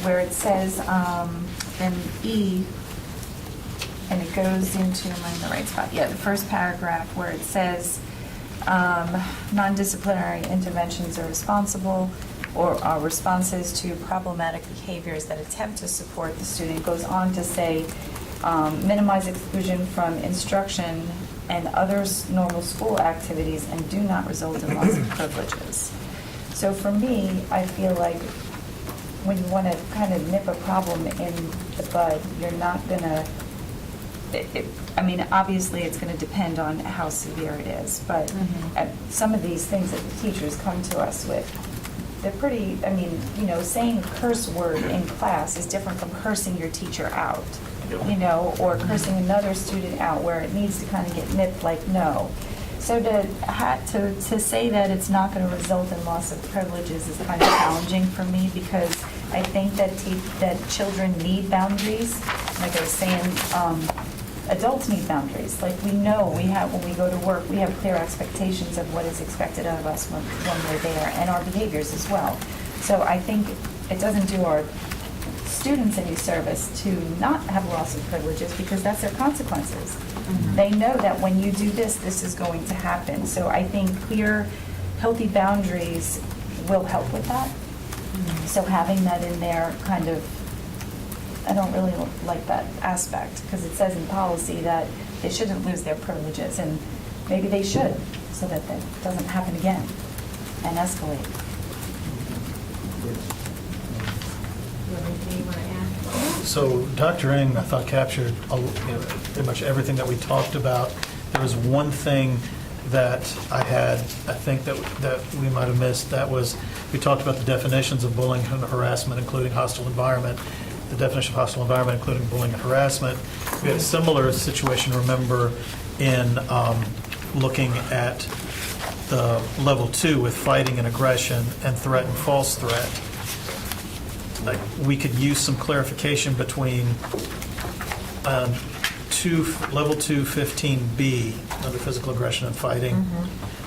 where it says in E, and it goes into, am I in the right spot? Yeah, the first paragraph where it says non-disciplinary interventions are responsible or are responses to problematic behaviors that attempt to support the student. It goes on to say minimize exclusion from instruction and other normal school activities and do not result in loss of privileges. So for me, I feel like when you want to kind of nip a problem in the bud, you're not going to, obviously it's going to depend on how severe it is, but some of these things that the teachers come to us with, they're pretty, saying a curse word in class is different from cursing your teacher out, or cursing another student out where it needs to kind of get nipped like no. So to say that it's not going to result in loss of privileges is kind of challenging for me, because I think that children need boundaries. Like I was saying, adults need boundaries. Like we know when we go to work, we have clear expectations of what is expected of us when we're there, and our behaviors as well. So I think it doesn't do our students in youth service to not have loss of privileges because that's their consequences. They know that when you do this, this is going to happen. So I think clear, healthy boundaries will help with that. So having that in there kind of, I don't really like that aspect because it says in policy that they shouldn't lose their privileges, and maybe they should, so that that doesn't happen again and escalate. Anything you want to add? So Dr. Ng, I thought, captured pretty much everything that we talked about. There was one thing that I think that we might have missed. That was, we talked about the definitions of bullying and harassment, including hostile environment, the definition of hostile environment, including bullying and harassment. We had a similar situation, remember, in looking at the level 2 with fighting and aggression and threat and false threat. Like, we could use some clarification between level 2 15B, under physical aggression and fighting,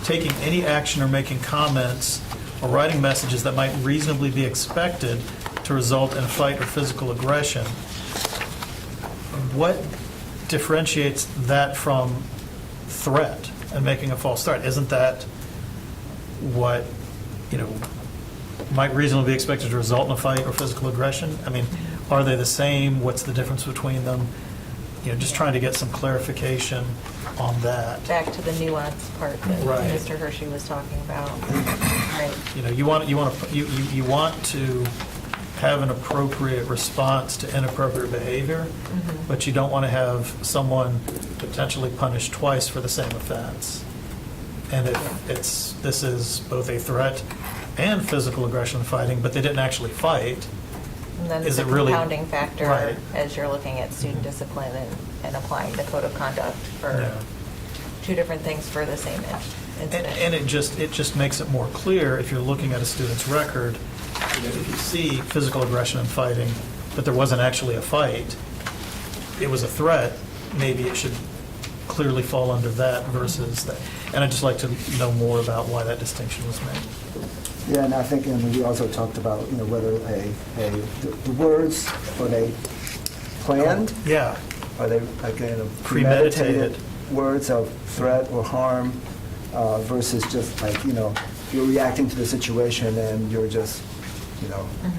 taking any action or making comments or writing messages that might reasonably be expected to result in a fight or physical aggression. What differentiates that from threat and making a false threat? Isn't that what, might reasonably be expected to result in a fight or physical aggression? I mean, are they the same? What's the difference between them? Just trying to get some clarification on that. Back to the nuance part that Right. Mr. Hershey was talking about. Right. You want to have an appropriate response to inappropriate behavior, but you don't want to have someone potentially punished twice for the same offense. And if this is both a threat and physical aggression fighting, but they didn't actually fight, And then is it's a it really compounding factor right? as you're looking at student discipline and applying the code of conduct for Yeah. two different things for the same incident. And it just makes it more clear if you're looking at a student's record, if you see physical aggression and fighting, but there wasn't actually a fight, it was a threat, maybe it should clearly fall under that versus that. And I'd just like to know more about why that distinction was made. Yeah, and I think we also talked about, whether the words, are they planned? Yeah, Are they, again, Premeditated. premeditated words of threat or harm versus just like, you're reacting to the situation and you're just,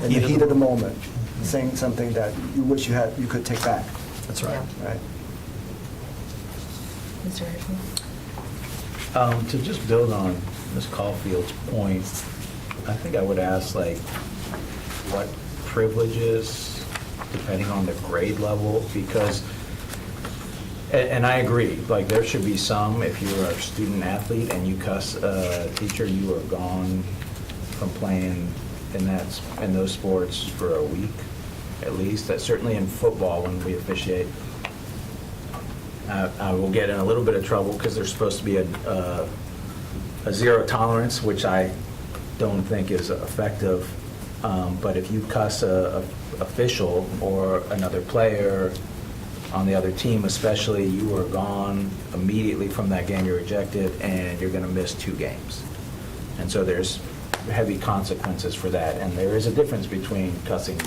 in the heat of the moment, saying something that you wish you could take back, that's right. Yeah. right? Mr. Hershey? To just build on Ms. Caulfield's point, I think I would ask, what privileges, depending on the grade level, because, and I agree, there should be some, if you're a student athlete and you cuss a teacher, you are gone from playing in those sports for a week, at least. That's certainly in football when we officiate. I will get in a little bit of trouble because there's supposed to be a zero tolerance, which I don't think is effective. But if you cuss a official or another player on the other team especially, you are gone immediately from that game. You're ejected, and you're going to miss 2 games. And so there's heavy consequences for that. And there is a difference between cussing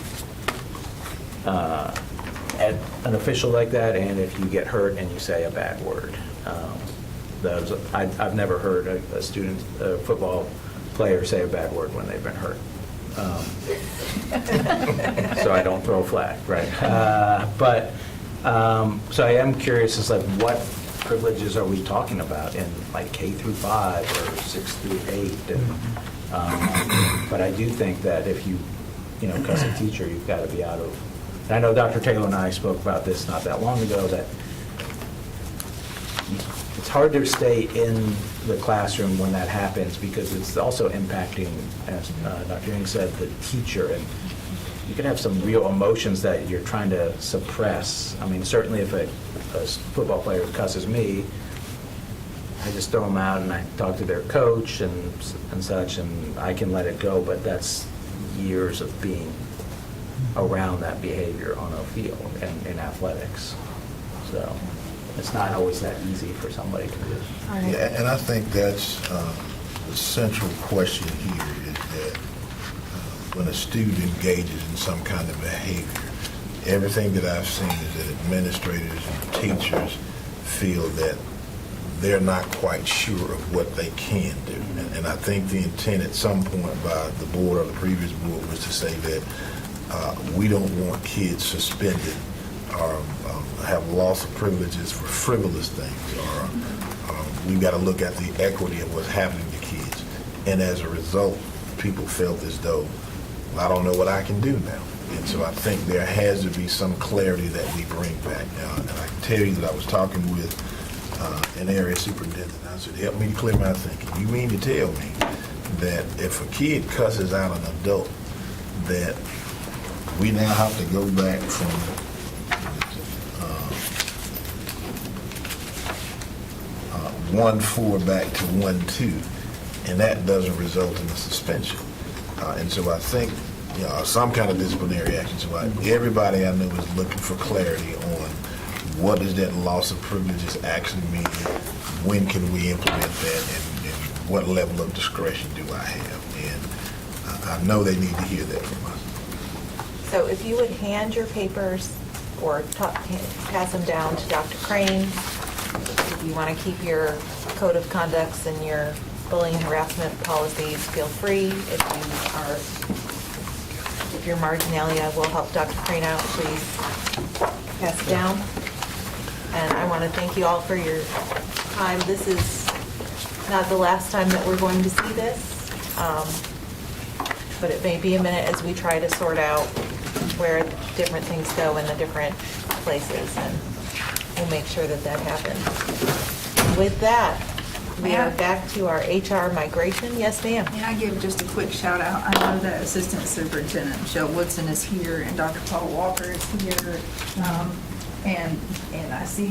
at an official like that and if you get hurt and you say a bad word. I've never heard a football player say a bad word when they've been hurt. So I don't throw a flag, right? So I am curious as what privileges are we talking about in K through 5 or 6 through 8? But I do think that if you cuss a teacher, you've got to be out of. And I know Dr. Taylor and I spoke about this not that long ago, that it's hard to stay in the classroom when that happens because it's also impacting, as Dr. Ng said, the teacher. And you can have some real emotions that you're trying to suppress. I mean, certainly if a football player cusses me, I just throw them out and I talk to their coach and such, and I can let it go, but that's years of being around that behavior on a field and in athletics. So it's not always that easy for somebody to do. All right. Yeah, and I think that's the central question here is that when a student engages in some kind of behavior, everything that I've seen is that administrators and teachers feel that they're not quite sure of what they can do. And I think the intent at some point by the board or the previous board was to say that we don't want kids suspended or have loss of privileges for frivolous things, or we've got to look at the equity of what's happening to kids. And as a result, people felt as though, I don't know what I can do now. And so I think there has to be some clarity that we bring back. And I can tell you that I was talking with an area superintendent. I said, help me to clear my thinking. You mean to tell me that if a kid cusses out an adult, that we now have to go back from 1-4 back to 1-2, and that doesn't result in a suspension. And so I think, some kind of disciplinary action. So everybody I know is looking for clarity on what does that loss of privileges actually mean, when can we implement that, and what level of discretion do I have? And I know they need to hear that from us. So if you would hand your papers or pass them down to Dr. Crane, if you want to keep your code of conducts and your bullying and harassment policies, feel free. If you're marginalia, we'll help Dr. Crane out, please pass it down. And I want to thank you all for your time. This is not the last time that we're going to see this, but it may be a minute as we try to sort out where different things go in the different places, and we'll make sure that that happens. With that, we are back to our HR migration. Yes, ma'am. May I give just a quick shout out? I know that Assistant Superintendent Michelle Woodson is here, and Dr. Paul Walker is here, and I see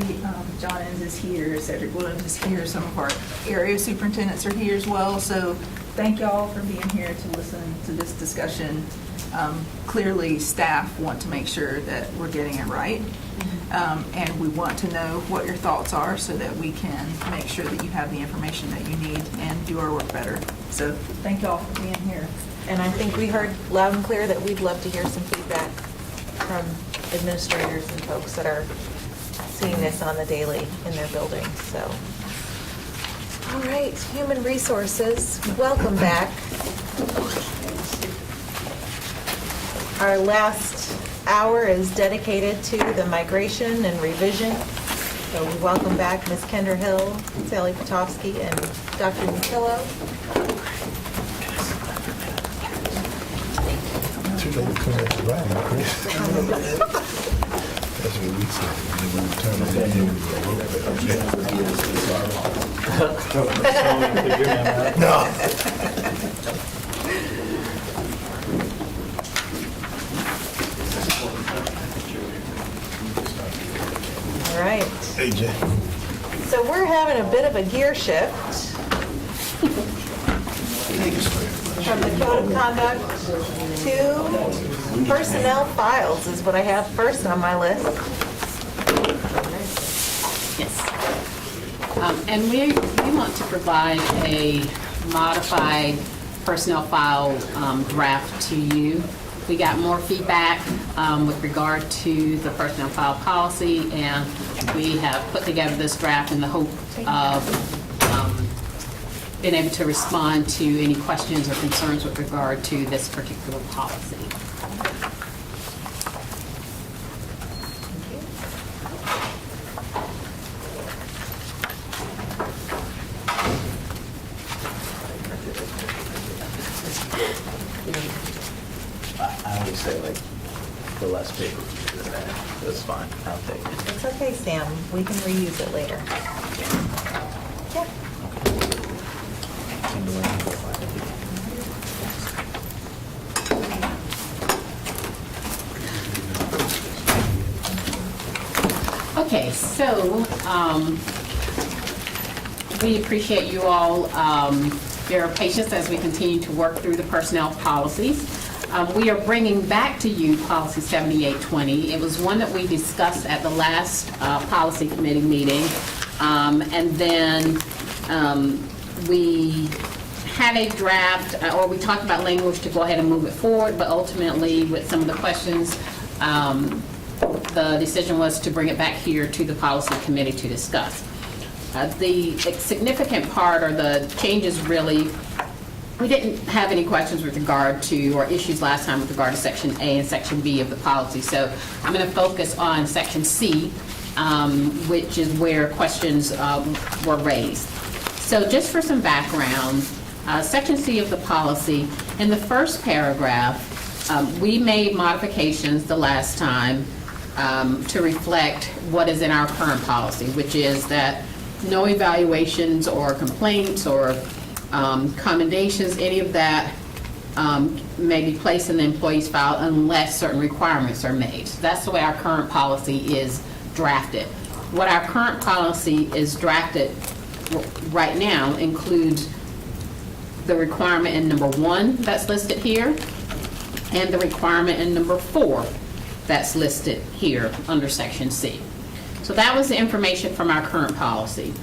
John Enns is here, Cedric Williams is here, some of our area superintendents are here as well. So thank y'all for being here to listen to this discussion. Clearly, staff want to make sure that we're getting it right. And we want to know what your thoughts are so that we can make sure that you have the information that you need and do our work better. So thank y'all for being here. And I think we heard loud and clear that we'd love to hear some feedback from administrators and folks that are seeing this on the daily in their buildings. So, all right, human resources, welcome back. Our last hour is dedicated to the migration and revision. So we welcome back Ms. Kendra Hill, Sally Potofsky, and Dr. Mutillo. Too late to clean up the writing, Chris. That's what we said. And then we would turn it in, we would go, no. All right. Hey, Jay. So we're having a bit of a gear shift from the code of conduct to personnel files is what I have first on my list. Yes. And we want to provide a modified personnel file draft to you. We got more feedback with regard to the personnel file policy, and we have put together this draft in the hope of being able to respond to any questions or concerns with regard to this particular policy. I always say, like, the less paper, the better. That's fine. I'll take it. It's okay, Sam. We can reuse it later. Yeah. Okay, so we appreciate you all your patience as we continue to work through the personnel policies. We are bringing back to you Policy 7820. It was one that we discussed at the last policy committee meeting, and then we had a draft, or we talked about language to go ahead and move it forward, but ultimately, with some of the questions, the decision was to bring it back here to the policy committee to discuss. The significant part, or the changes really, we didn't have any questions with regard to, or issues last time with regard to Section A and Section B of the policy. So I'm going to focus on Section C, which is where questions were raised. So just for some background, Section C of the policy, in the first paragraph, we made modifications the last time to reflect what is in our current policy, which is that no evaluations or complaints or commendations, any of that may be placed in the employee's file unless certain requirements are made. So that's the way our current policy is drafted. What our current policy is drafted right now includes the requirement in number 1 that's listed here and the requirement in number 4 that's listed here under Section C. So that was the information from our current policy.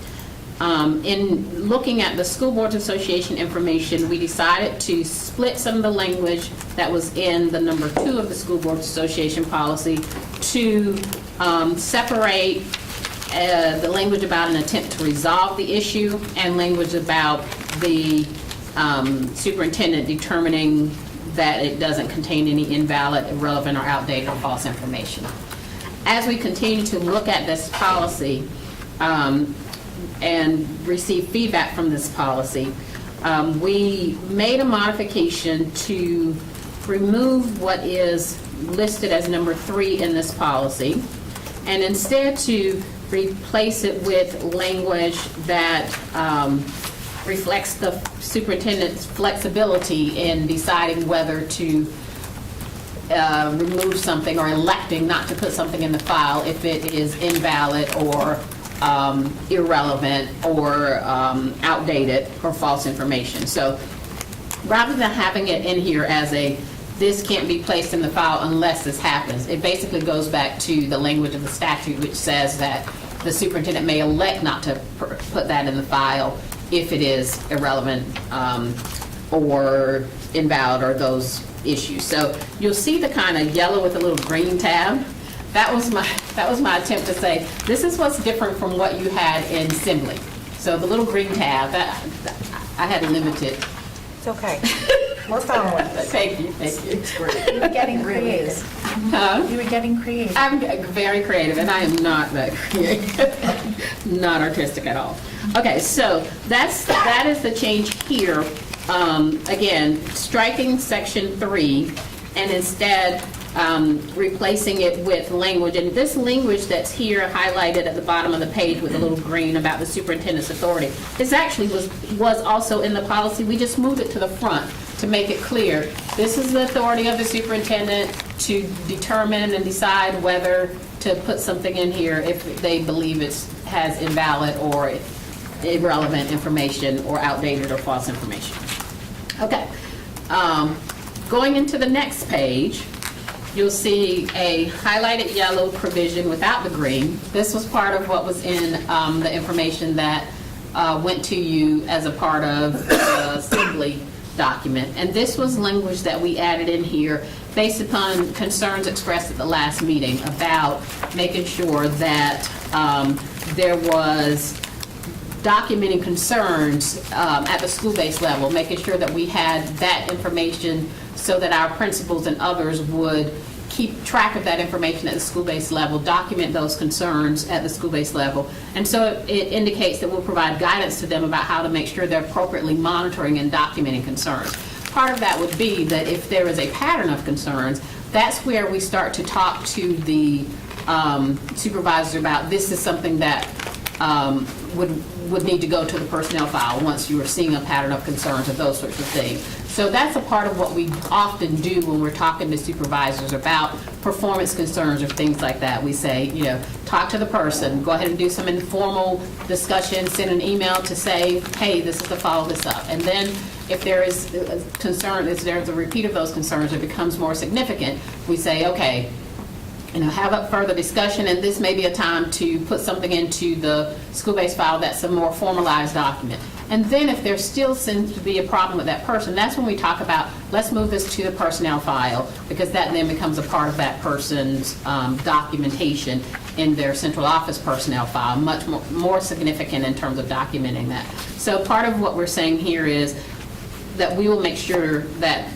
In looking at the School Boards Association information, we decided to split some of the language that was in the number 2 of the School Boards Association policy to separate the language about an attempt to resolve the issue and language about the superintendent determining that it doesn't contain any invalid, irrelevant, or outdated or false information. As we continue to look at this policy and receive feedback from this policy, we made a modification to remove what is listed as number 3 in this policy, and instead to replace it with language that reflects the superintendent's flexibility in deciding whether to remove something or electing not to put something in the file if it is invalid or irrelevant or outdated or false information. So rather than having it in here as this can't be placed in the file unless this happens, it basically goes back to the language of the statute, which says that the superintendent may elect not to put that in the file if it is irrelevant or invalid or those issues. So you'll see the kind of yellow with a little green tab. That was my attempt to say, this is what's different from what you had in Assembly. So the little green tab, I had limited. It's okay. We're fine with it. Thank you, thank you. You were getting creative. You were getting creative. I'm very creative, and I am not that creative. Not artistic at all. Okay, so that is the change here. Again, striking Section 3 and instead replacing it with language. And this language that's here highlighted at the bottom of the page with a little green about the superintendent's authority, this actually was also in the policy. We just moved it to the front to make it clear. This is the authority of the superintendent to determine and decide whether to put something in here if they believe it has invalid or irrelevant information or outdated or false information. Okay. Going into the next page, you'll see a highlighted yellow provision without the green. This was part of what was in the information that went to you as a part of the Assembly document. And this was language that we added in here based upon concerns expressed at the last meeting about making sure that there was documenting concerns at the school-based level, making sure that we had that information so that our principals and others would keep track of that information at the school-based level, document those concerns at the school-based level. And so it indicates that we'll provide guidance to them about how to make sure they're appropriately monitoring and documenting concerns. Part of that would be that if there is a pattern of concerns, that's where we start to talk to the supervisors about this is something that would need to go to the personnel file once you are seeing a pattern of concerns or those sorts of things. So that's a part of what we often do when we're talking to supervisors about performance concerns or things like that. We say, talk to the person, go ahead and do some informal discussion, send an email to say, hey, this is to follow this up. And then if there is a concern, if there's a repeat of those concerns, it becomes more significant, we say, okay, have a further discussion, and this may be a time to put something into the school-based file that's a more formalized document. And then if there still seems to be a problem with that person, that's when we talk about, let's move this to the personnel file, because that then becomes a part of that person's documentation in their central office personnel file, much more significant in terms of documenting that. So part of what we're saying here is that we will make sure that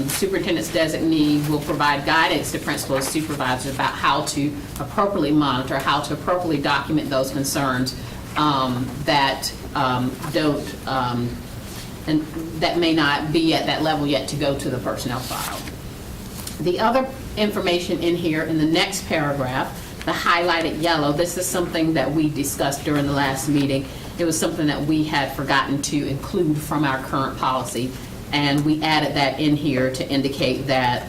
superintendent's designee will provide guidance to principals and supervisors about how to appropriately monitor, how to appropriately document those concerns that don't, and that may not be at that level yet to go to the personnel file. The other information in here in the next paragraph, the highlighted yellow, this is something that we discussed during the last meeting. It was something that we had forgotten to include from our current policy, and we added that in here to indicate that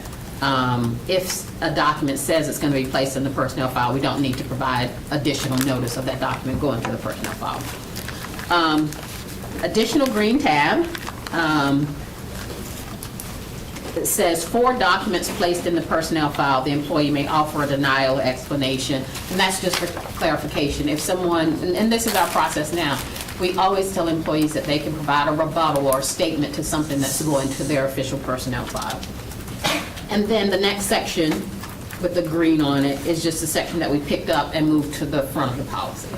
if a document says it's going to be placed in the personnel file, we don't need to provide additional notice of that document going to the personnel file. Additional green tab. It says, for documents placed in the personnel file, the employee may offer a denial explanation, and that's just for clarification. If someone, and this is our process now, we always tell employees that they can provide a rebuttal or a statement to something that's going to their official personnel file. And then the next section with the green on it is just the section that we picked up and moved to the front of the policy.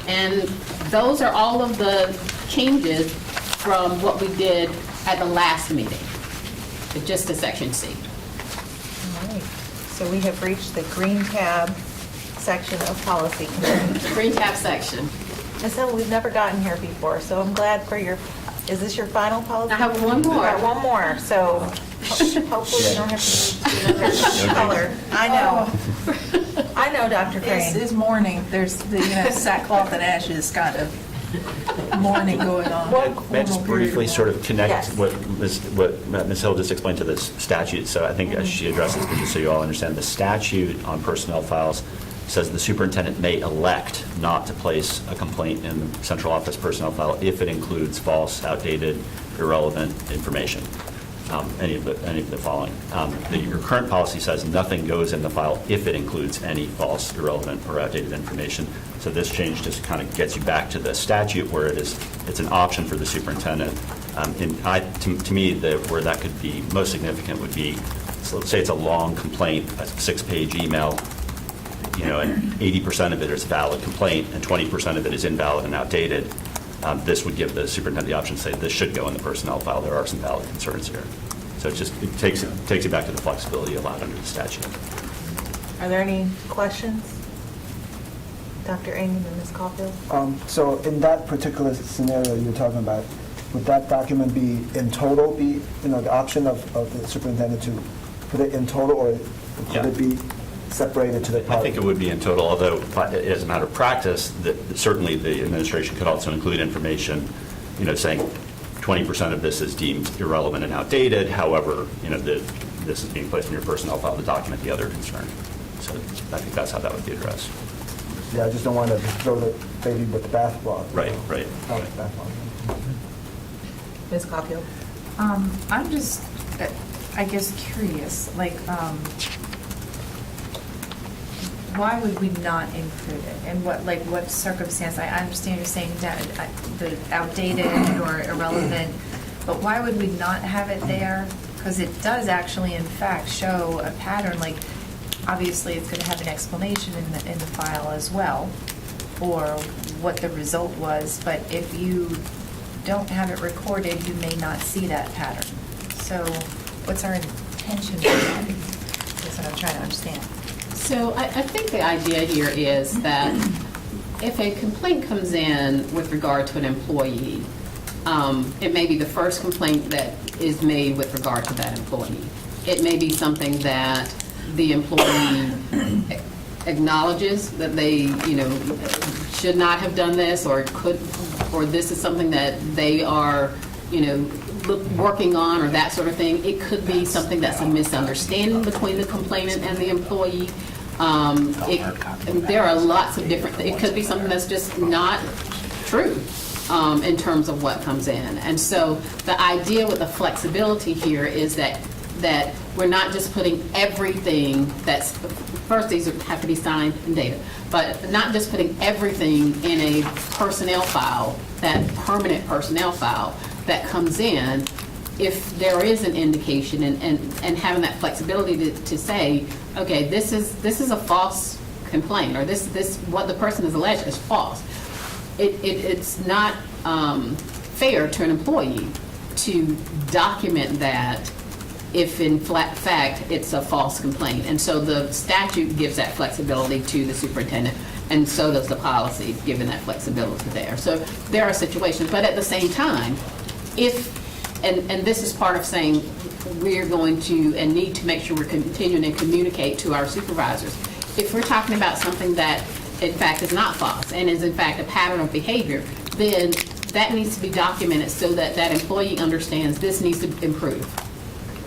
And those are all of the changes from what we did at the last meeting, just to section C. All right. So we have reached the green tab section of policy committee. Green tab section. And so we've never gotten here before, so I'm glad for your, is this your final policy? I have one more. You got one more, so hopefully you don't have to do color. I know. I know, Dr. Crane. It's mourning. There's the sackcloth and ashes kind of mourning going on. May I just briefly sort of connect Yes. what Ms. Hill just explained to the statute? So I think as she addresses, but just so you all understand, the statute on personnel files says the superintendent may elect not to place a complaint in the central office personnel file if it includes false, outdated, irrelevant information. Any of the following. Your current policy says nothing goes in the file if it includes any false, irrelevant, or outdated information. So this change just kind of gets you back to the statute where it's an option for the superintendent. To me, where that could be most significant would be, so let's say it's a long complaint, a 6-page email, and 80% of it is a valid complaint and 20% of it is invalid and outdated. This would give the superintendent the option to say this should go in the personnel file. There are some valid concerns here. So it takes you back to the flexibility allowed under the statute. Are there any questions? Dr. Amy and Ms. Caulfield? So in that particular scenario you're talking about, would that document be in total, the option of the superintendent to put it in total, or could it be separated to the part? I think it would be in total, although as a matter of practice, certainly the administration could also include information, saying 20% of this is deemed irrelevant and outdated. However, this is being placed in your personnel file to document the other concern. So I think that's how that would be addressed. Yeah, I just don't want to throw the baby with the bathwater. Right. Ms. Caulfield? I'm just, I guess, curious, why would we not include it? And what circumstance? I understand you're saying that the outdated or irrelevant, but why would we not have it there? Because it does actually, in fact, show a pattern. Obviously, it's going to have an explanation in the file as well, or what the result was. But if you don't have it recorded, you may not see that pattern. So, what's our intention with that? That's what I'm trying to understand. So I think the idea here is that if a complaint comes in with regard to an employee, it may be the first complaint that is made with regard to that employee. It may be something that the employee acknowledges that they, should not have done this, or this is something that they are, working on, or that sort of thing. It could be something that's a misunderstanding between the complainant and the employee. There are lots of different, it could be something that's just not true in terms of what comes in. And so the idea with the flexibility here is that that we're not just putting everything that's, first these have to be signed and dated, but not just putting everything in a personnel file, that permanent personnel file that comes in. If there is an indication and having that flexibility to say, okay, this is a false complaint, or this what the person has alleged is false. It's not fair to an employee to document that if in fact it's a false complaint. And so the statute gives that flexibility to the superintendent, and so does the policy, given that flexibility there. So there are situations, but at the same time, if, and this is part of saying we're going to and need to make sure we're continuing to communicate to our supervisors. If we're talking about something that in fact is not false and is in fact a pattern of behavior, then that needs to be documented so that that employee understands this needs to improve.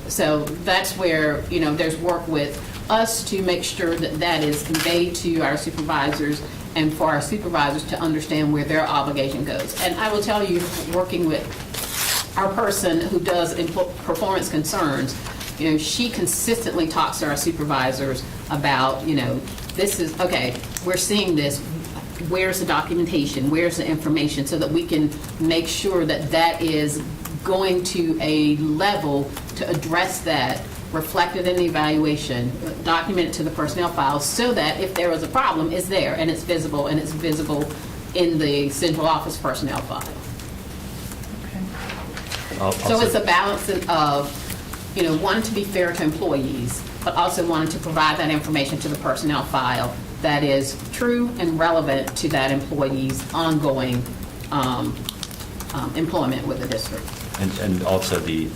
So that's where, you know, there's work with us to make sure that that is conveyed to our supervisors and for our supervisors to understand where their obligation goes. And I will tell you, working with our person who does performance concerns, you know, she consistently talks to our supervisors about, you know, this is, okay, we're seeing this, where's the documentation, where's the information, so that we can make sure that that is going to a level to address that, reflected in the evaluation, documented to the personnel file, so that if there was a problem, it's there, and it's visible in the central office personnel file. So it's a balance of, you know, wanting to be fair to employees, but also wanting to provide that information to the personnel file that is true and relevant to that employee's ongoing employment with the district. And also the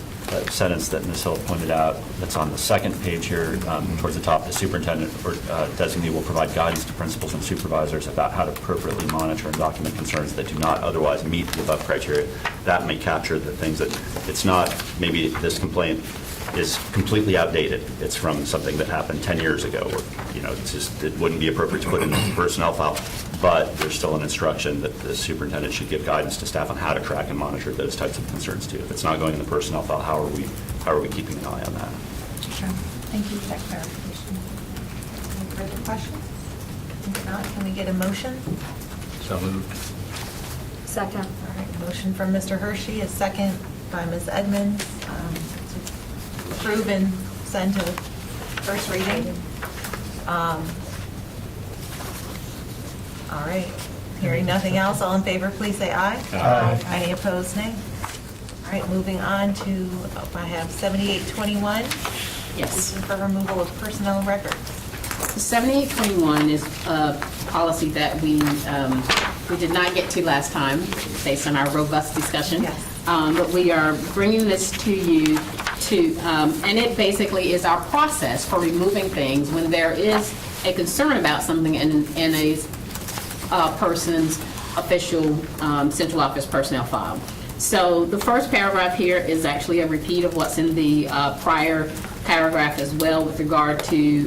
sentence that Ms. Hill pointed out that's on the second page here, towards the top, the superintendent or designee will provide guidance to principals and supervisors about how to appropriately monitor and document concerns that do not otherwise meet the above criteria. That may capture the things that it's not, maybe this complaint is completely outdated. It's from something that happened 10 years ago, or, you know, it's just, it wouldn't be appropriate to put in the personnel file, but there's still an instruction that the superintendent should give guidance to staff on how to track and monitor those types of concerns too. If it's not going in the personnel file, how are we keeping an eye on that? Sure. Thank you for that clarification. Any further questions? If not, can we get a motion? So moved. Second. All right, motion from Mr. Hershey, a second by Ms. Edmonds, to approve and send to first reading. All right, hearing nothing else, all in favor, please say aye. Aye. Any opposed, nay? All right, moving on to, I have 7821. Yes. This is for removal of personnel records. 7821 is a policy that we did not get to last time, based on our robust discussion. Yes. But we are bringing this to you to, and it basically is our process for removing things when there is a concern about something in a person's official central office personnel file. So the first paragraph here is actually a repeat of what's in the prior paragraph as well, with regard to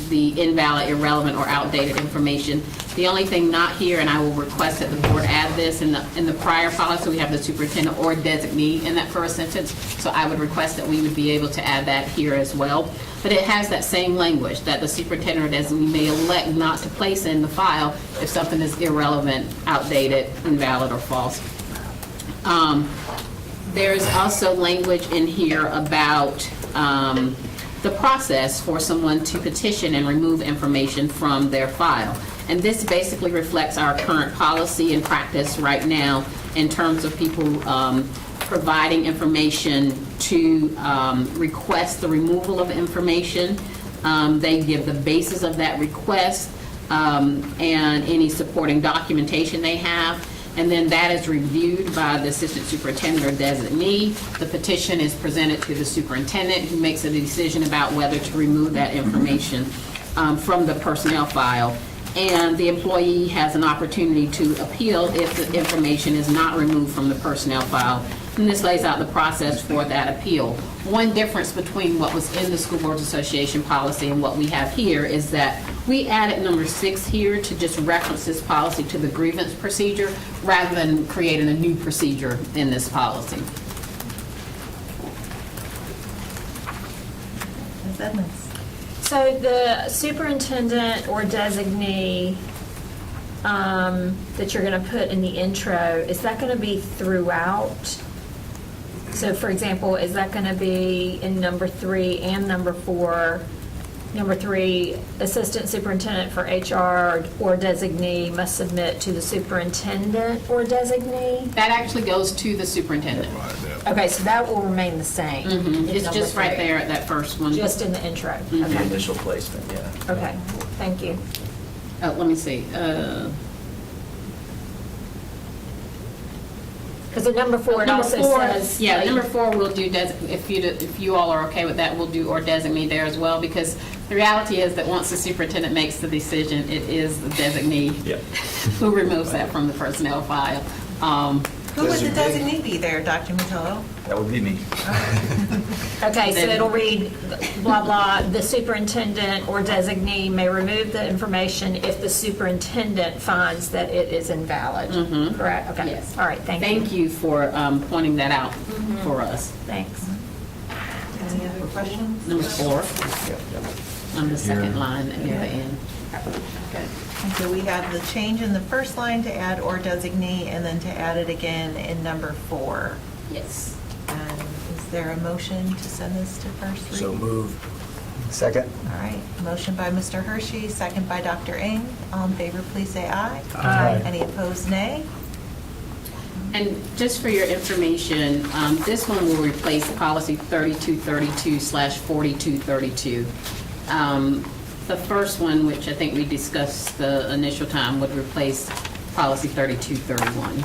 the invalid, irrelevant, or outdated information. The only thing not here, and I will request that the board add this, in the prior policy, we have the superintendent or designee in that first sentence, so I would request that we would be able to add that here as well. But it has that same language, that the superintendent or designee may elect not to place in the file if something is irrelevant, outdated, invalid, or false. There's also language in here about the process for someone to petition and remove information from their file. And this basically reflects our current policy and practice right now in terms of people providing information to request the removal of information. They give the basis of that request and any supporting documentation they have. And then that is reviewed by the assistant superintendent or designee. The petition is presented to the superintendent, who makes a decision about whether to remove that information from the personnel file. And the employee has an opportunity to appeal if the information is not removed from the personnel file. And this lays out the process for that appeal. One difference between what was in the School Boards Association policy and what we have here is that we added number 6 here to just reference this policy to the grievance procedure rather than creating a new procedure in this policy. Ms. Edmonds? So the superintendent or designee that you're going to put in the intro, is that going to be throughout? So for example, is that going to be in number 3 and number 4? Number 3, assistant superintendent for HR or designee must submit to the superintendent or designee? That actually goes to the superintendent. Okay, so that will remain the same. in It's number just right 3. there at that first one. Just in the intro? The Okay, initial placement, yeah. okay, thank you. Let me see. Because at number 4, it Number also 4, says. yeah, like- number 4, we'll do, if you all are okay with that, we'll do or designee there as well, because the reality is that once the superintendent makes the decision, it is the designee who removes that from the personnel file. Who would the designee be there, Dr. Matillo? That would be me. Okay, so Then- it'll read, blah, blah, the superintendent or designee may remove the information if the superintendent finds that it is invalid. Correct? Okay. Yes. All right, thank you. Thank you for pointing that out for us. Thanks. Any other questions? Number 4, on the second line near the end. Good. And so we have the change in the first line to add or designee, and then to add it again in number 4. Yes. And is there a motion to send this to first reading? So moved. Second? All right, motion by Mr. Hershey, second by Dr. Ing. All in favor, please say aye. Aye. Any opposed, nay? And just for your information, this one will replace policy 3232/4232. The first one, which I think we discussed the initial time, would replace policy 3231.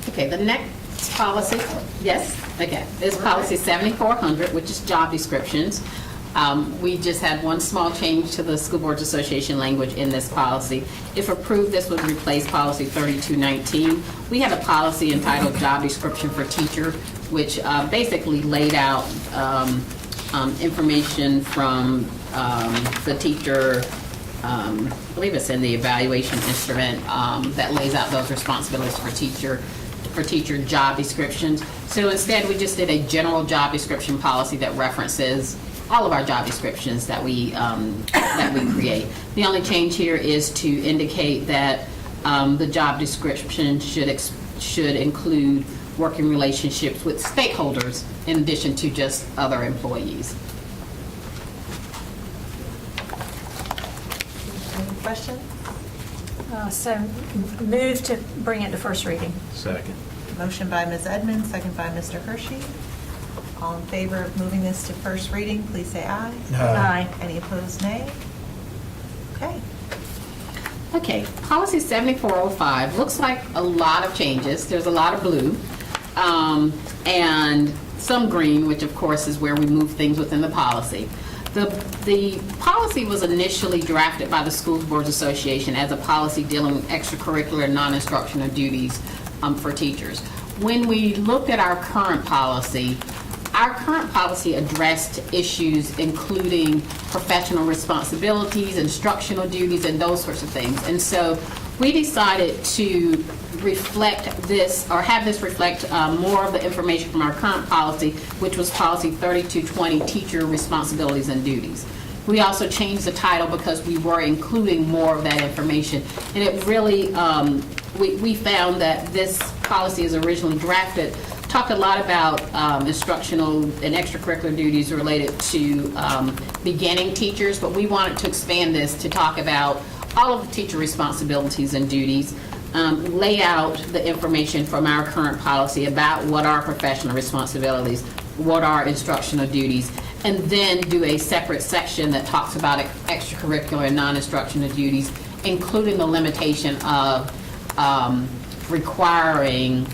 Okay, the next policy, yes, okay, is policy 7400, which is job descriptions. We just had one small change to the School Boards Association language in this policy. If approved, this would replace policy 3219. We had a policy entitled Job Description for Teacher, which basically laid out information from the teacher, I believe it's in the evaluation instrument, that lays out those responsibilities for teacher job descriptions. So instead, we just did a general job description policy that references all of our job descriptions that we create. The only change here is to indicate that the job description should include working relationships with stakeholders in addition to just other employees. Any questions? So move to bring it to first reading. Second. Motion by Ms. Edmonds, second by Mr. Hershey. All in favor of moving this to first reading, please say aye. Aye. Any opposed, nay? Okay. Okay, policy 7405 looks like a lot of changes. There's a lot of blue and some green, which of course is where we move things within the policy. The policy was initially drafted by the School Boards Association as a policy dealing with extracurricular and non-instructional duties for teachers. When we looked at our current policy addressed issues including professional responsibilities, instructional duties, and those sorts of things. And so we decided to reflect this, or have this reflect more of the information from our current policy, which was policy 3220, teacher responsibilities and duties. We also changed the title because we were including more of that information. And it really, we found that this policy as originally drafted talked a lot about instructional and extracurricular duties related to beginning teachers, but we wanted to expand this to talk about all of the teacher responsibilities and duties, lay out the information from our current policy about what are professional responsibilities, what are instructional duties, and then do a separate section that talks about extracurricular and non-instructional duties, including the limitation of requiring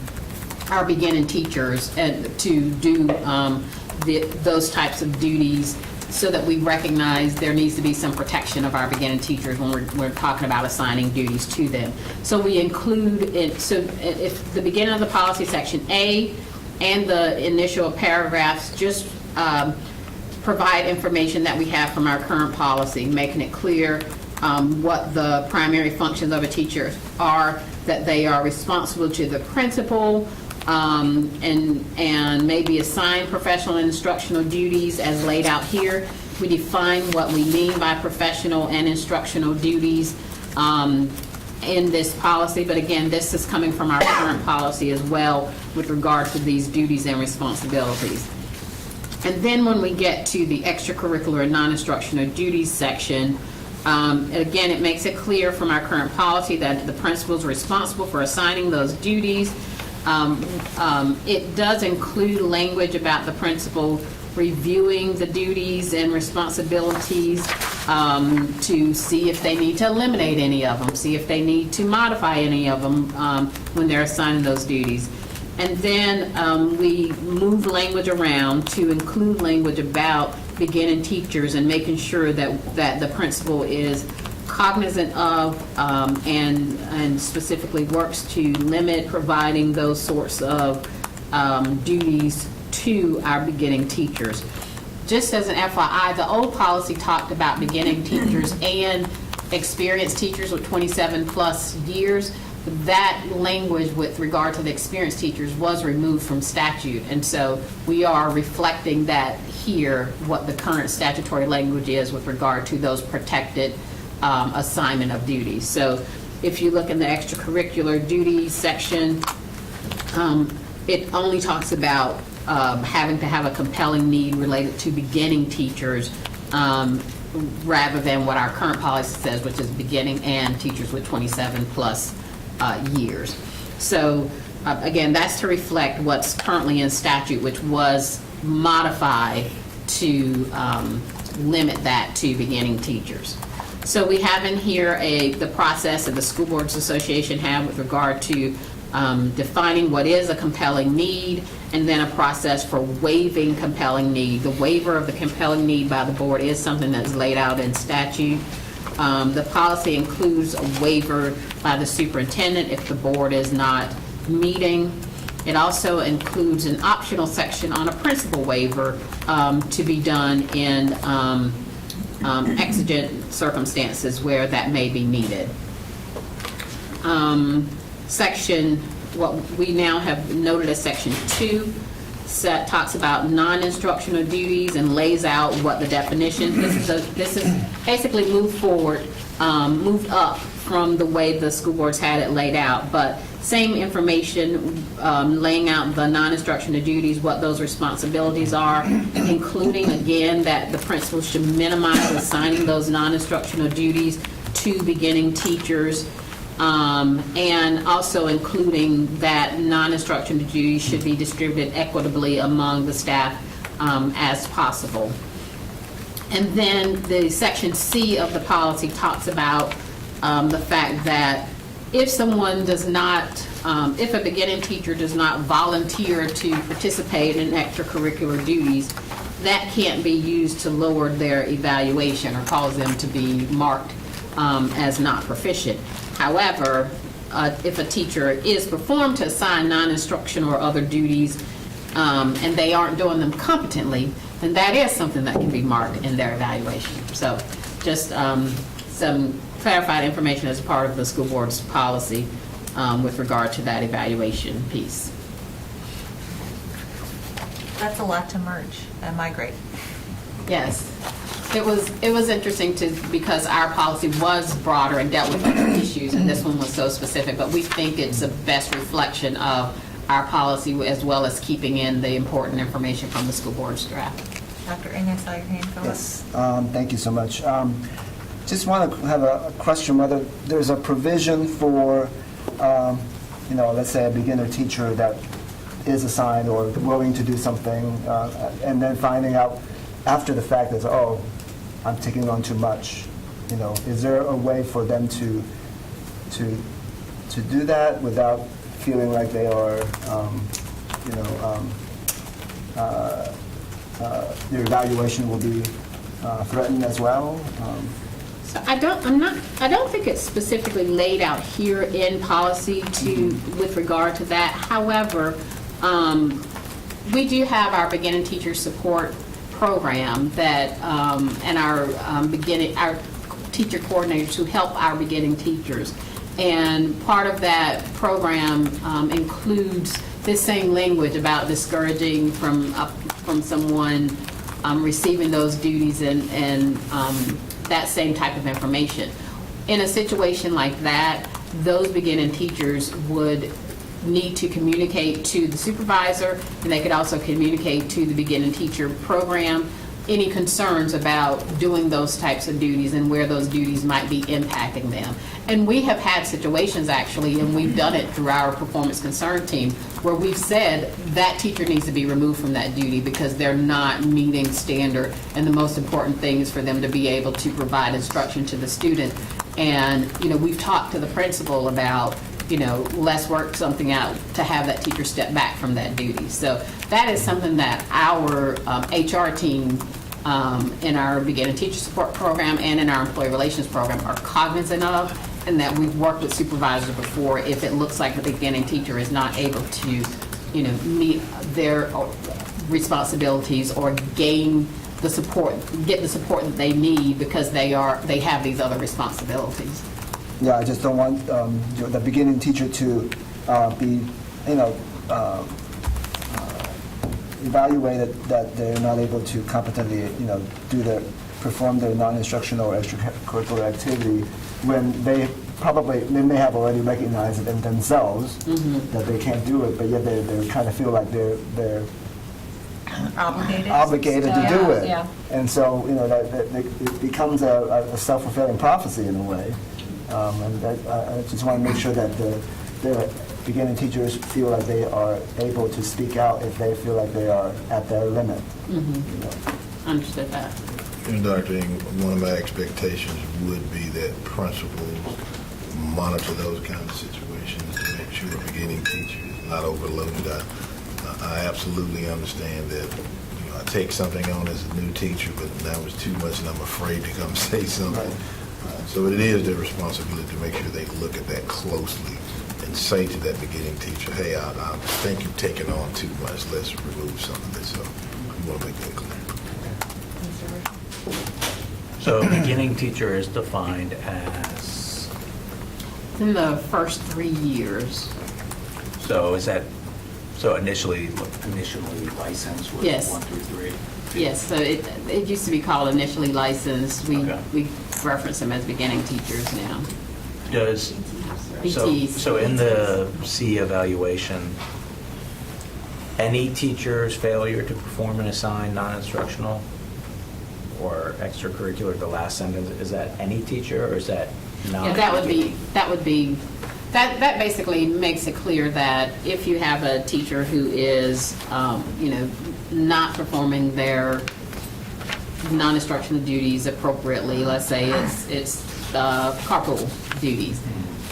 our beginning teachers to do those types of duties, so that we recognize there needs to be some protection of our beginning teachers when we're talking about assigning duties to them. So we include it, so if the beginning of the policy, section A, and the initial paragraphs just provide information that we have from our current policy, making it clear what the primary functions of a teacher are, that they are responsible to the principal, and maybe assign professional and instructional duties as laid out here. We define what we mean by professional and instructional duties in this policy, but again, this is coming from our current policy as well with regard to these duties and responsibilities. And then when we get to the extracurricular and non-instructional duties section, again, it makes it clear from our current policy that the principal is responsible for assigning those duties. It does include language about the principal reviewing the duties and responsibilities to see if they need to eliminate any of them, see if they need to modify any of them when they're assigning those duties. And then we move language around to include language about beginning teachers and making sure that the principal is cognizant of and specifically works to limit providing those sorts of duties to our beginning teachers. Just as an FYI, the old policy talked about beginning teachers and experienced teachers with 27 plus years. That language with regard to the experienced teachers was removed from statute, and so we are reflecting that here, what the current statutory language is with regard to those protected assignment of duties. So if you look in the extracurricular duties section, it only talks about having to have a compelling need related to beginning teachers rather than what our current policy says, which is beginning and teachers with 27 plus years. So again, that's to reflect what's currently in statute, which was modified to limit that to beginning teachers. So we have in here the process that the School Boards Association have with regard to defining what is a compelling need, and then a process for waiving compelling need. The waiver of the compelling need by the board is something that's laid out in statute. The policy includes a waiver by the superintendent if the board is not meeting. It also includes an optional section on a principal waiver to be done in exigent circumstances where that may be needed. What we now have noted as Section 2 talks about non-instructional duties and lays out what the definition. This is basically moved up from the way the school boards had it laid out, but same information, laying out the non-instructional duties, what those responsibilities are, including again that the principal should minimize assigning those non-instructional duties to beginning teachers. And also including that non-instructional duties should be distributed equitably among the staff as possible. And then the Section C of the policy talks about the fact that if someone does not, if a beginning teacher does not volunteer to participate in extracurricular duties, that can't be used to lower their evaluation or cause them to be marked as not proficient. However, if a teacher is performed to assign non-instructional or other duties and they aren't doing them competently, then that is something that can be marked in their evaluation. So just some clarified information as part of the school board's policy with regard to that evaluation piece. That's a lot to merge and migrate. Yes. It was interesting because our policy was broader and dealt with other issues, and this one was so specific, but we think it's the best reflection of our policy as well as keeping in the important information from the school board's draft. Dr. Ng, I saw your hand go up. Yes, thank you so much. Just want to have a question whether there's a provision for, let's say a beginner teacher that is assigned or willing to do something, and then finding out after the fact that, oh, I'm taking on too much. Is there a way for them to do that without feeling like they are, their evaluation will be threatened as well? So I don't think it's specifically laid out here in policy with regard to that. However, we do have our beginning teacher support program that and our teacher coordinators who help our beginning teachers. And part of that program includes this same language about discouraging from someone receiving those duties and that same type of information. In a situation like that, those beginning teachers would need to communicate to the supervisor, and they could also communicate to the beginning teacher program any concerns about doing those types of duties and where those duties might be impacting them. And we have had situations actually, and we've done it through our performance concern team, where we've said that teacher needs to be removed from that duty because they're not meeting standard, and the most important thing is for them to be able to provide instruction to the student. And, we've talked to the principal about, let's work something out to have that teacher step back from that duty. So that is something that our HR team in our beginning teacher support program and in our employee relations program are cognizant of, and that we've worked with supervisors before if it looks like the beginning teacher is not able to, meet their responsibilities or get the support that they need because they have these other responsibilities. Yeah, I just don't want the beginning teacher to be, evaluated that they're not able to competently, perform their non-instructional or extracurricular activity when they may have already recognized it in themselves that they can't do it, but yet they kind of feel like they're obligated to do it. Yeah. And so, that it becomes a self-fulfilling prophecy in a way. And I just want to make sure that the beginning teachers feel like they are able to speak out if they feel like they are at their limit. Understood that. And Dr. Ng, one of my expectations would be that principals monitor those kind of situations to make sure a beginning teacher is not overloaded. I absolutely understand that I take something on as a new teacher, but that was too much and I'm afraid to come say something. So it is their responsibility to make sure they look at that closely and say to that beginning teacher, hey, I think you've taken on too much. Let's remove some of this. So we want to make that clear. So beginning teacher is defined as, In the first 3 years. so is that, so initially licensed with Yes. 1 through 3? Yes, so it used to be called initially licensed. Okay. We reference them as beginning teachers now. Does, PTs. so in the C evaluation, any teacher's failure to perform and assign non-instructional or extracurricular, the last sentence, is that any teacher or is that non? Yeah, that basically makes it clear that if you have a teacher who is, not performing their non-instructional duties appropriately, let's say it's carpool duties,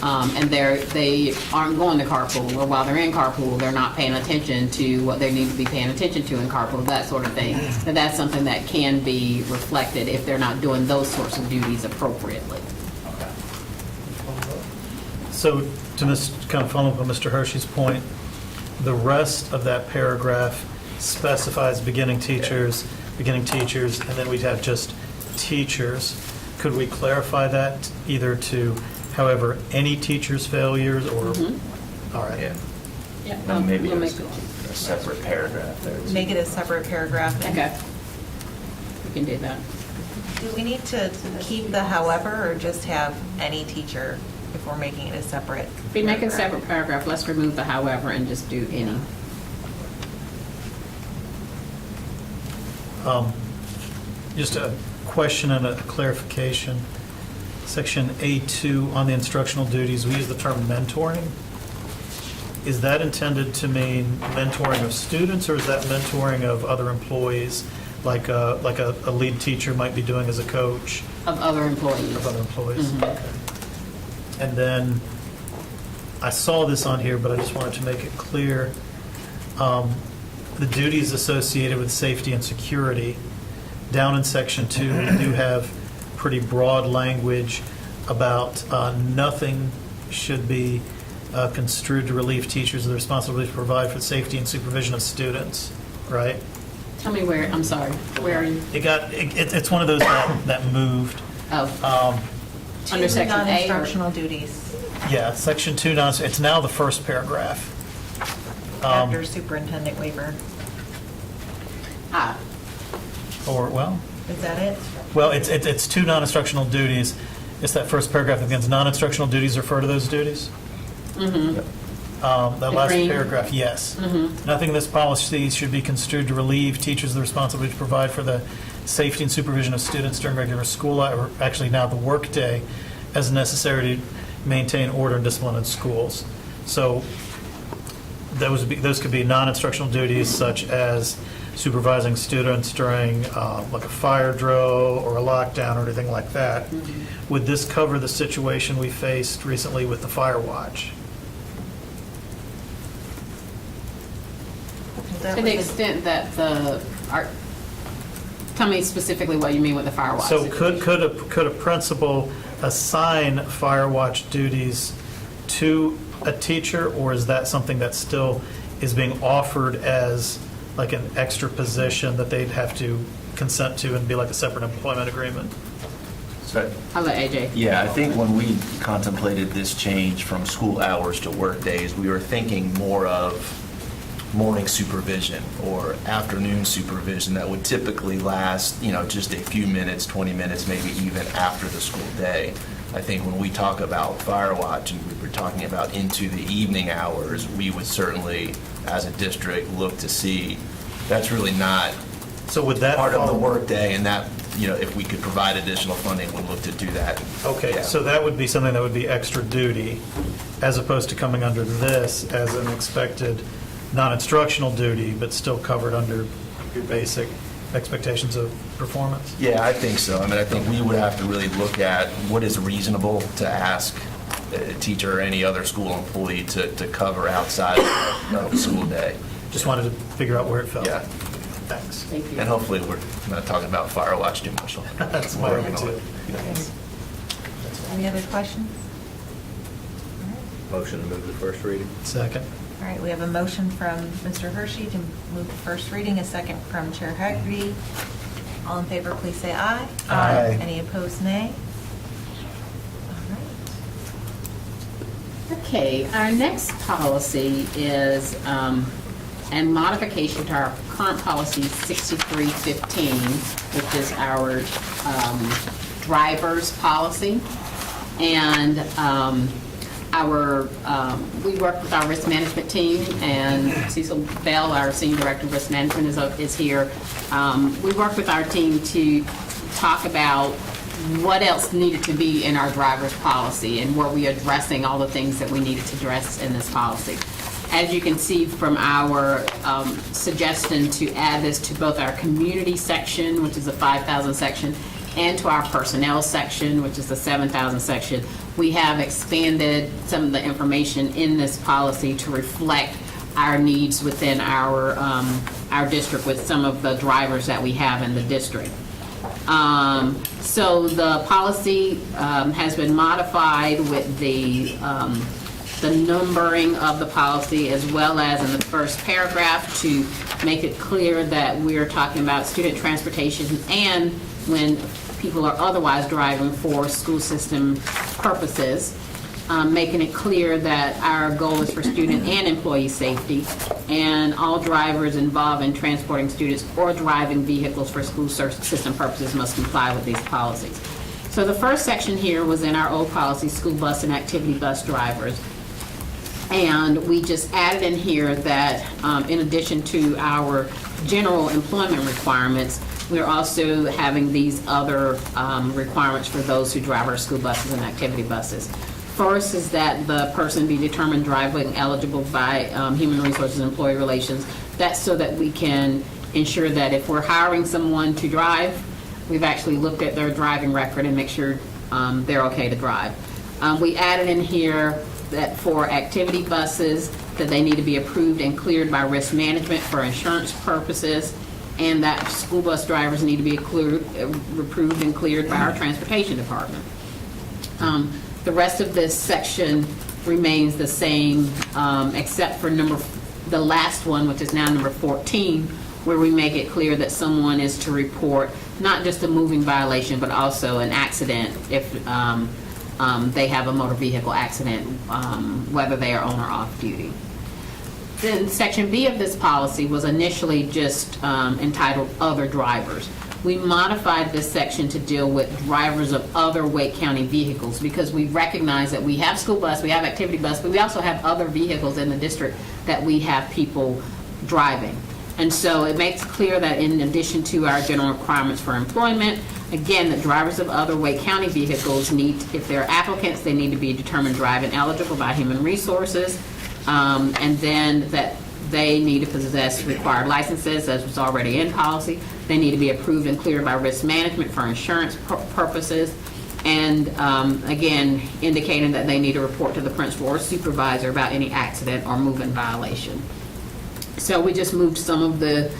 and they aren't going to carpool, or while they're in carpool, they're not paying attention to what they need to be paying attention to in carpool, that sort of thing. And that's something that can be reflected if they're not doing those sorts of duties appropriately. So to kind of follow up on Mr. Hershey's point, the rest of that paragraph specifies beginning teachers, and then we'd have just teachers. Could we clarify that either to, however, any teacher's failures or? All right. Yeah. Yeah. Then maybe We'll it's make a separate paragraph there. Make it a separate paragraph. Okay. We can do that. Do we need to keep the however, or just have any teacher if we're making it a separate? If we make a paragraph? separate paragraph, let's remove the however and just do any. Just a question and a clarification. Section A2 on the instructional duties, we use the term mentoring. Is that intended to mean mentoring of students, or is that mentoring of other employees, like a lead teacher might be doing as a coach? Of other employees. Of other employees. Mhm. Okay. And then, I saw this on here, but I just wanted to make it clear. The duties associated with safety and security, down in section 2, we do have pretty broad language about nothing should be construed to relieve teachers of the responsibility to provide for the safety and supervision of students, right? Tell me where, I'm sorry, where are you? It's one of those that moved. Oh, Under Two section A or- non-instructional duties Yeah, section 2, it's now the first paragraph. after superintendent waiver. Ah, Or, well, Is that it? well, it's 2 non-instructional duties. It's that first paragraph that begins, non-instructional duties refer to those duties? That last Agreed. paragraph, yes. Nothing in this policy should be construed to relieve teachers of the responsibility to provide for the safety and supervision of students during regular school, or actually now the workday, as necessary to maintain order and discipline in schools. So those could be non-instructional duties such as supervising students during like a fire drill or a lockdown or anything like that. Would this cover the situation we faced recently with the fire watch? That to was the extent that tell me specifically what you mean with the fire watch. So could a principal assign fire watch duties to a teacher, or is that something that still is being offered as like an extra position that they'd have to consent to and be like a separate employment agreement? So, I'll let AJ. yeah, I think when we contemplated this change from school hours to work days, we were thinking more of morning supervision or afternoon supervision that would typically last, just a few minutes, 20 minutes, maybe even after the school day. I think when we talk about fire watch and we were talking about into the evening hours, we would certainly, as a district, look to see that's really not So would that part of the fall- workday, and that, if we could provide additional funding, we'd look to do that. Okay, Yeah. so that would be something that would be extra duty, as opposed to coming under this as an expected non-instructional duty, but still covered under your basic expectations of performance? Yeah, I think so. I think we would have to really look at what is reasonable to ask a teacher or any other school employee to cover outside of the school day. Just wanted to figure out where it fell. Yeah. Thanks. Thank you. And hopefully we're not talking about fire watch too much. That's my Working hope on too. it. Any other questions? Motion to move the first reading. Second. All right, we have a motion from Mr. Hershey to move the first reading, a second from Chair Haggerty. All in favor, please say aye. Aye. Any opposed, nay? All right. Okay, our next policy is and modification to our current policy 6315, which is our driver's policy. And we work with our risk management team, and Cecil Bell, our Senior Director of Risk Management, is here. We work with our team to talk about what else needed to be in our driver's policy, and were we addressing all the things that we needed to address in this policy. As you can see from our suggestion to add this to both our community section, which is the 5,000 section, and to our personnel section, which is the 7,000 section, we have expanded some of the information in this policy to reflect our needs within our district with some of the drivers that we have in the district. So the policy has been modified with the numbering of the policy, as well as in the first paragraph to make it clear that we're talking about student transportation and when people are otherwise driving for school system purposes, making it clear that our goal is for student and employee safety, and all drivers involved in transporting students or driving vehicles for school system purposes must comply with these policies. So the first section here was in our old policy, school bus and activity bus drivers. And we just added in here that in addition to our general employment requirements, we're also having these other requirements for those who drive our school buses and activity buses. First is that the person be determined driving eligible by Human Resources and Employee Relations. That's so that we can ensure that if we're hiring someone to drive, we've actually looked at their driving record and make sure they're okay to drive. We added in here that for activity buses, that they need to be approved and cleared by risk management for insurance purposes, and that school bus drivers need to be approved and cleared by our transportation department. The rest of this section remains the same, except for the last one, which is now number 14, where we make it clear that someone is to report not just a moving violation, but also an accident if they have a motor vehicle accident, whether they are on or off duty. Then Section B of this policy was initially just entitled Other Drivers. We modified this section to deal with drivers of other Wake County vehicles because we recognize that we have school bus, we have activity bus, but we also have other vehicles in the district that we have people driving. And so it makes clear that in addition to our general requirements for employment, again, that drivers of other Wake County vehicles need, if they're applicants, they need to be determined driving eligible by Human Resources, and then that they need to possess required licenses, as was already in policy. They need to be approved and cleared by risk management for insurance purposes, and again, indicating that they need to report to the principal or supervisor about any accident or movement violation. So we just moved some of the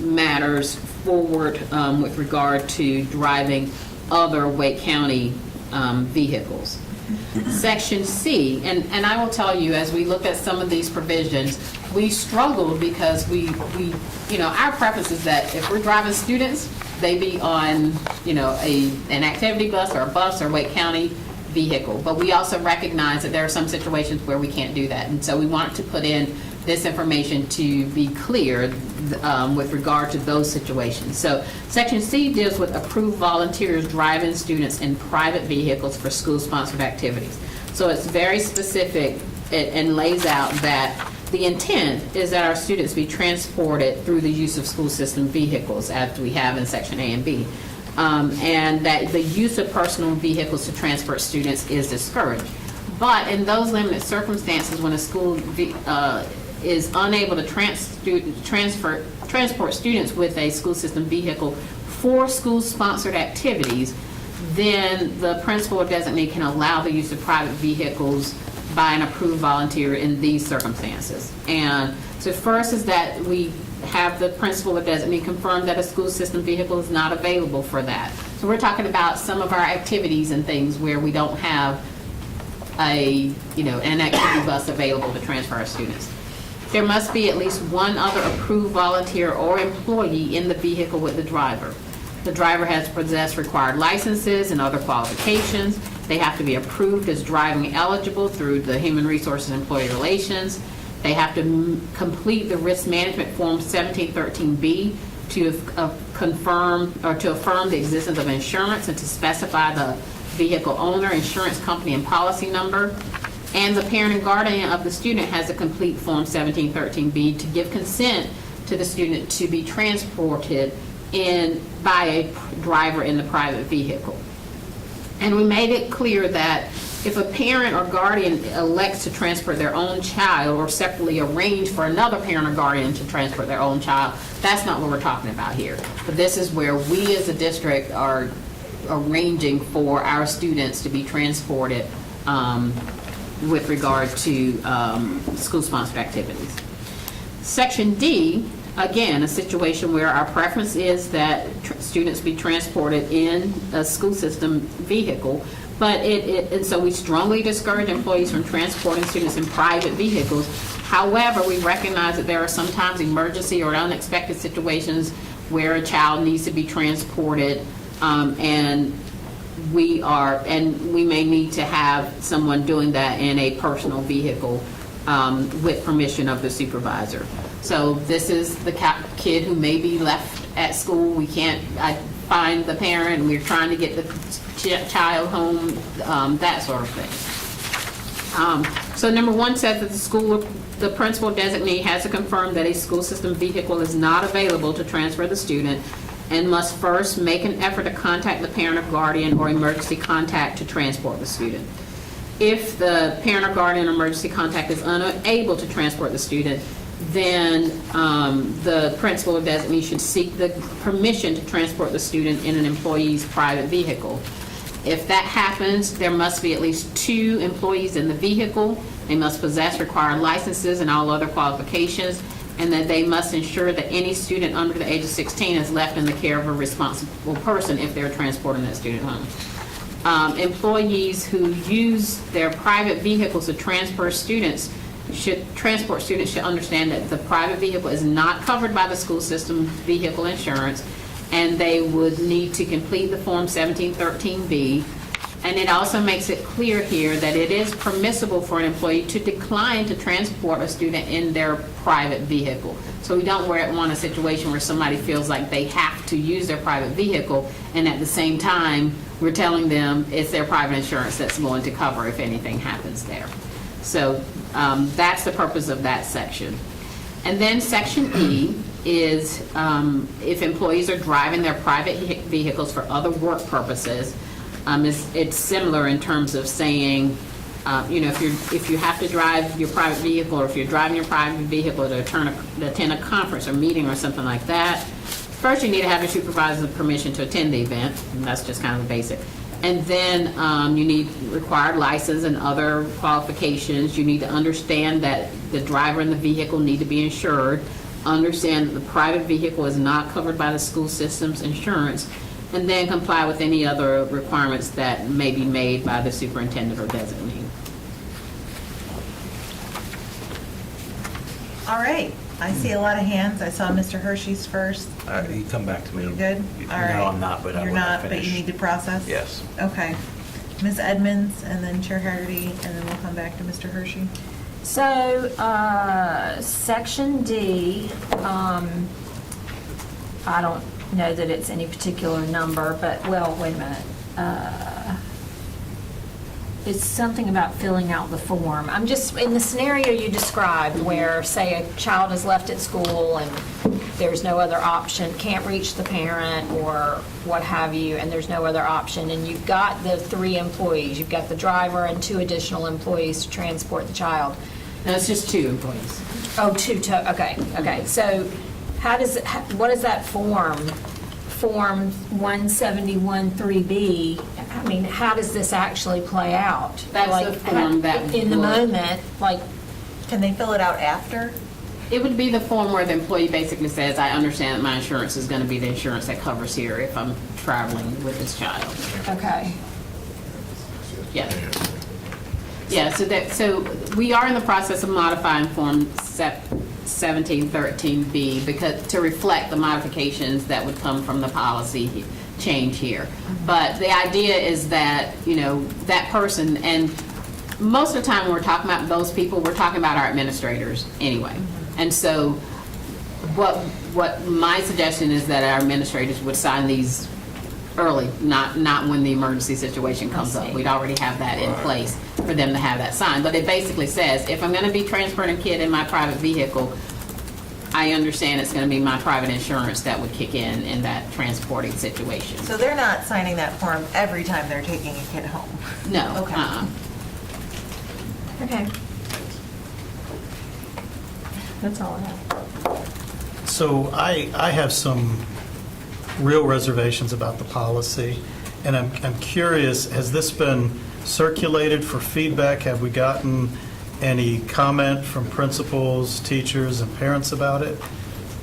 matters forward with regard to driving other Wake County vehicles. Section C, and I will tell you, as we looked at some of these provisions, we struggled because we our preference is that if we're driving students, they be on, an activity bus or a bus or Wake County vehicle. But we also recognize that there are some situations where we can't do that. And so we wanted to put in this information to be clear with regard to those situations. So Section C deals with approved volunteers driving students in private vehicles for school-sponsored activities. So it's very specific and lays out that the intent is that our students be transported through the use of school system vehicles, as we have in Section A and B. And that the use of personal vehicles to transport students is discouraged. But in those limited circumstances, when a school is unable to transport students with a school system vehicle for school-sponsored activities, then the principal or designee can allow the use of private vehicles by an approved volunteer in these circumstances. And so first is that we have the principal or designee confirm that a school system vehicle is not available for that. So we're talking about some of our activities and things where we don't have an activity bus available to transfer our students. There must be at least one other approved volunteer or employee in the vehicle with the driver. The driver has to possess required licenses and other qualifications. They have to be approved as driving eligible through the Human Resources and Employee Relations. They have to complete the Risk Management Form 1713B to confirm or to affirm the existence of insurance and to specify the vehicle owner, insurance company, and policy number. And the parent and guardian of the student has to complete Form 1713B to give consent to the student to be transported by a driver in the private vehicle. And we made it clear that if a parent or guardian elects to transport their own child or separately arrange for another parent or guardian to transport their own child, that's not what we're talking about here. But this is where we as a district are arranging for our students to be transported with regard to school-sponsored activities. Section D, again, a situation where our preference is that students be transported in a school system vehicle, but and so we strongly discourage employees from transporting students in private vehicles. However, we recognize that there are sometimes emergency or unexpected situations where a child needs to be transported, and we may need to have someone doing that in a personal vehicle with permission of the supervisor. So this is the kid who may be left at school. We can't find the parent, and we're trying to get the child home, that sort of thing. So number one says that the principal designee has to confirm that a school system vehicle is not available to transfer the student and must first make an effort to contact the parent or guardian or emergency contact to transport the student. If the parent or guardian or emergency contact is unable to transport the student, then the principal or designee should seek the permission to transport the student in an employee's private vehicle. If that happens, there must be at least 2 employees in the vehicle. They must possess required licenses and all other qualifications, and that they must ensure that any student under the age of 16 is left in the care of a responsible person if they're transporting that student home. Employees who use their private vehicles to transport students should understand that the private vehicle is not covered by the school system vehicle insurance, and they would need to complete the Form 1713B And it also makes it clear here that it is permissible for an employee to decline to transport a student in their private vehicle. So we don't want a situation where somebody feels like they have to use their private vehicle, and at the same time, we're telling them it's their private insurance that's going to cover if anything happens there. So that's the purpose of that section. And then Section E is if employees are driving their private vehicles for other work purposes. It's similar in terms of saying, if you have to drive your private vehicle, or if you're driving your private vehicle to attend a conference or meeting or something like that, first you need to have your supervisor's permission to attend the event, and that's just kind of the basic. And then you need required license and other qualifications. You need to understand that the driver and the vehicle need to be insured, understand that the private vehicle is not covered by the school system's insurance, and then comply with any other requirements that may be made by the superintendent or designee. All right, I see a lot of hands. I saw Mr. Hershey's first. You come back to me. You good? All right. No, I'm not, but I You're want to not, but finish. you need to process? Yes. Okay. Ms. Edmonds, and then Chair Haggerty, and then we'll come back to Mr. Hershey. So, Section D, I don't know that it's any particular number, but, well, wait a minute. It's something about filling out the form. I'm just, in the scenario you described where, say, a child is left at school and there's no other option, can't reach the parent or what have you, and there's no other option, and you've got the 3 employees, you've got the driver and 2 additional employees to transport the child. No, it's just 2 employees. Oh, 2, okay. So what is that form 171-3B, I mean, how does this actually play out? That's the form that in the would- moment, like, Can they fill it out after? It would be the form where the employee basically says, I understand that my insurance is going to be the insurance that covers here if I'm traveling with this child. okay. Yeah. Yeah, so we are in the process of modifying Form 1713B because to reflect the modifications that would come from the policy change here. But the idea is that, that person, and most of the time when we're talking about those people, we're talking about our administrators anyway. And so what my suggestion is that our administrators would sign these early, not when the emergency situation comes up. We'd already have that in place for them to have that signed. But it basically says, if I'm going to be transporting a kid in my private vehicle, I understand it's going to be my private insurance that would kick in that transporting situation. So they're not signing that form every time they're taking a kid home? No. Okay. Okay. That's all I have. So I have some real reservations about the policy, and I'm curious, has this been circulated for feedback? Have we gotten any comment from principals, teachers, and parents about it?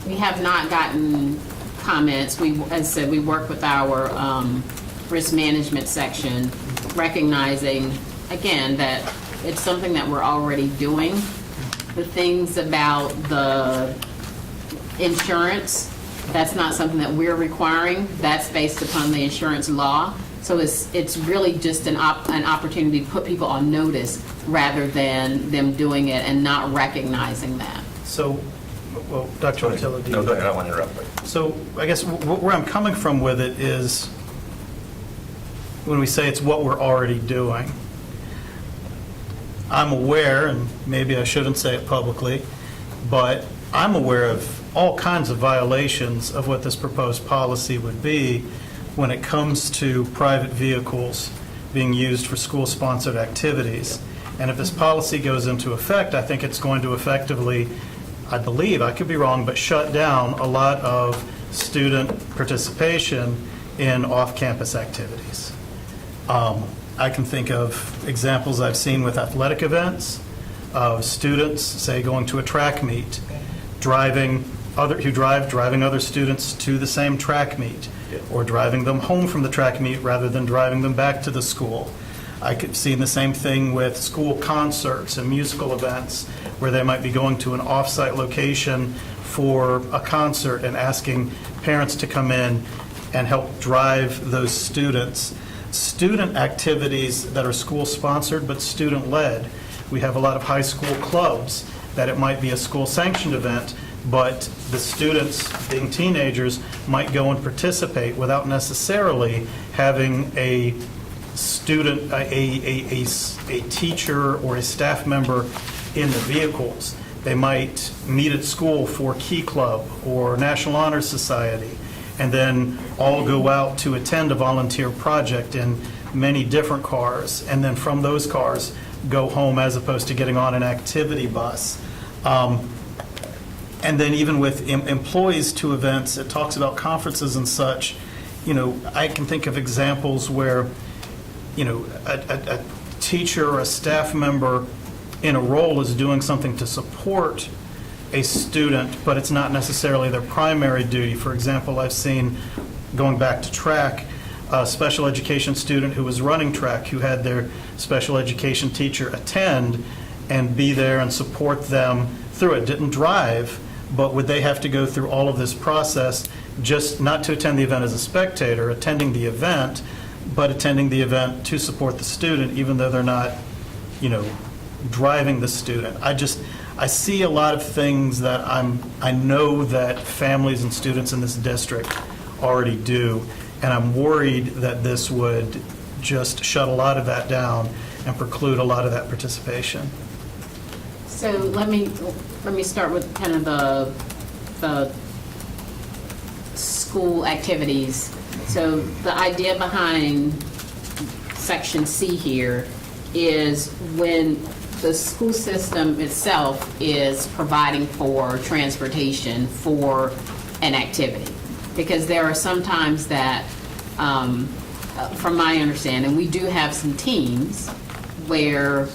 We have not gotten comments. As I said, we work with our risk management section, recognizing, again, that it's something that we're already doing. The things about the insurance, that's not something that we're requiring. That's based upon the insurance law. So it's really just an opportunity to put people on notice rather than them doing it and not recognizing that. So, well, Dr. Attila, do you? No, go ahead, I don't want to interrupt. So I guess where I'm coming from with it is when we say it's what we're already doing. I'm aware, and maybe I shouldn't say it publicly, but I'm aware of all kinds of violations of what this proposed policy would be when it comes to private vehicles being used for school-sponsored activities. And if this policy goes into effect, I think it's going to effectively, I believe, I could be wrong, but shut down a lot of student participation in off-campus activities. I can think of examples I've seen with athletic events of students, say, going to a track meet, driving other students to the same track meet, or driving them home from the track meet rather than driving them back to the school. I could see the same thing with school concerts and musical events where they might be going to an off-site location for a concert and asking parents to come in and help drive those students. student activities that are school-sponsored but student-led. We have a lot of high school clubs that it might be a school-sanctioned event, but the students, being teenagers, might go and participate without necessarily having a student, a teacher or a staff member in the vehicles. They might meet at school for Key Club or National Honor Society, and then all go out to attend a volunteer project in many different cars, and then from those cars go home as opposed to getting on an activity bus. And then even with employees to events, it talks about conferences and such. You know, I can think of examples where, you know, a teacher or a staff member in a role is doing something to support a student, but it's not necessarily their primary duty. For example, I've seen, going back to track, a special education student who was running track who had their special education teacher attend and be there and support them through it. Didn't drive, but would they have to go through all of this process just not to attend the event as a spectator, attending the event, but attending the event to support the student, even though they're not, you know, driving the student. I see a lot of things that I know that families and students in this district already do, and I'm worried that this would just shut a lot of that down and preclude a lot of that participation. So let me start with kind of the school activities. So the idea behind section C here is when the school system itself is providing for transportation for an activity. Because there are some times that, from my understanding, we do have some teams where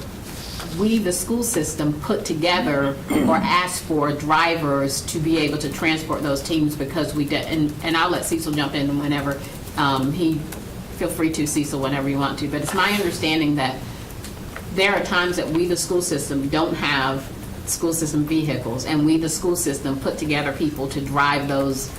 we, the school system, put together or ask for drivers to be able to transport those teams because we did, and I'll let Cecil jump in whenever feel free to, Cecil, whenever you want to, but it's my understanding that there are times that we, the school system, don't have school system vehicles, and we, the school system, put together people to drive those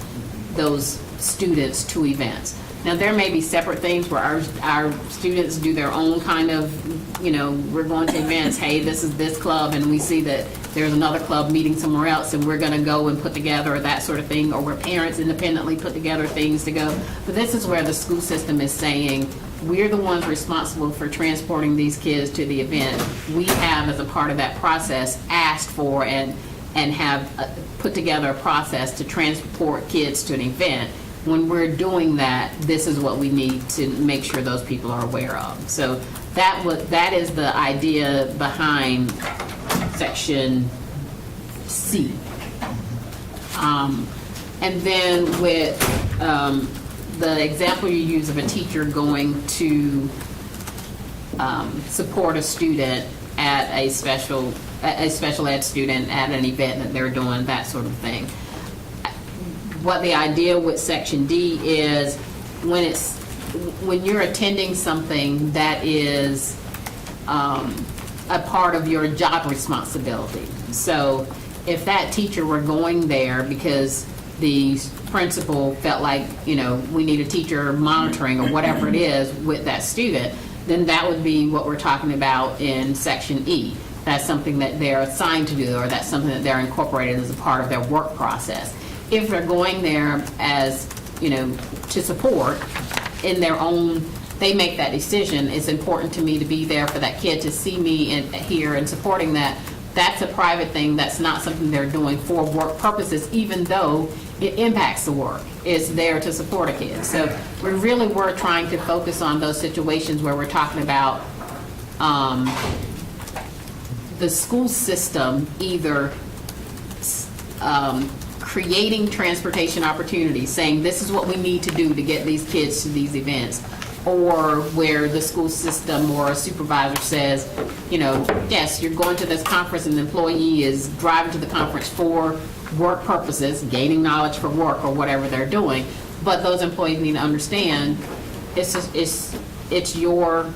students to events. Now, there may be separate things where our students do their own kind of, you know, we're going to events, hey, this is this club, and we see that there's another club meeting somewhere else, and we're going to go and put together that sort of thing, or where parents independently put together things to go. But this is where the school system is saying, we're the ones responsible for transporting these kids to the event. We have, as a part of that process, asked for and have put together a process to transport kids to an event. When we're doing that, this is what we need to make sure those people are aware of. So that is the idea behind section C. And then with the example you use of a teacher going to support a student at a special ed student at an event that they're doing, that sort of thing. What the idea with section D is when you're attending something that is a part of your job responsibility. So if that teacher were going there because the principal felt like, you know, we need a teacher monitoring or whatever it is with that student, then that would be what we're talking about in section E. That's something that they're assigned to do, or that's something that they're incorporated as a part of their work process. If they're going there as, you know, to support in their own, they make that decision, it's important to me to be there for that kid to see me and here and supporting that. That's a private thing. That's not something they're doing for work purposes, even though it impacts the work. It's there to support a kid. So we really were trying to focus on those situations where we're talking about the school system either creating transportation opportunities, saying this is what we need to do to get these kids to these events, or where the school system or a supervisor says, you know, yes, you're going to this conference and the employee is driving to the conference for work purposes, gaining knowledge for work or whatever they're doing, but those employees need to understand it's your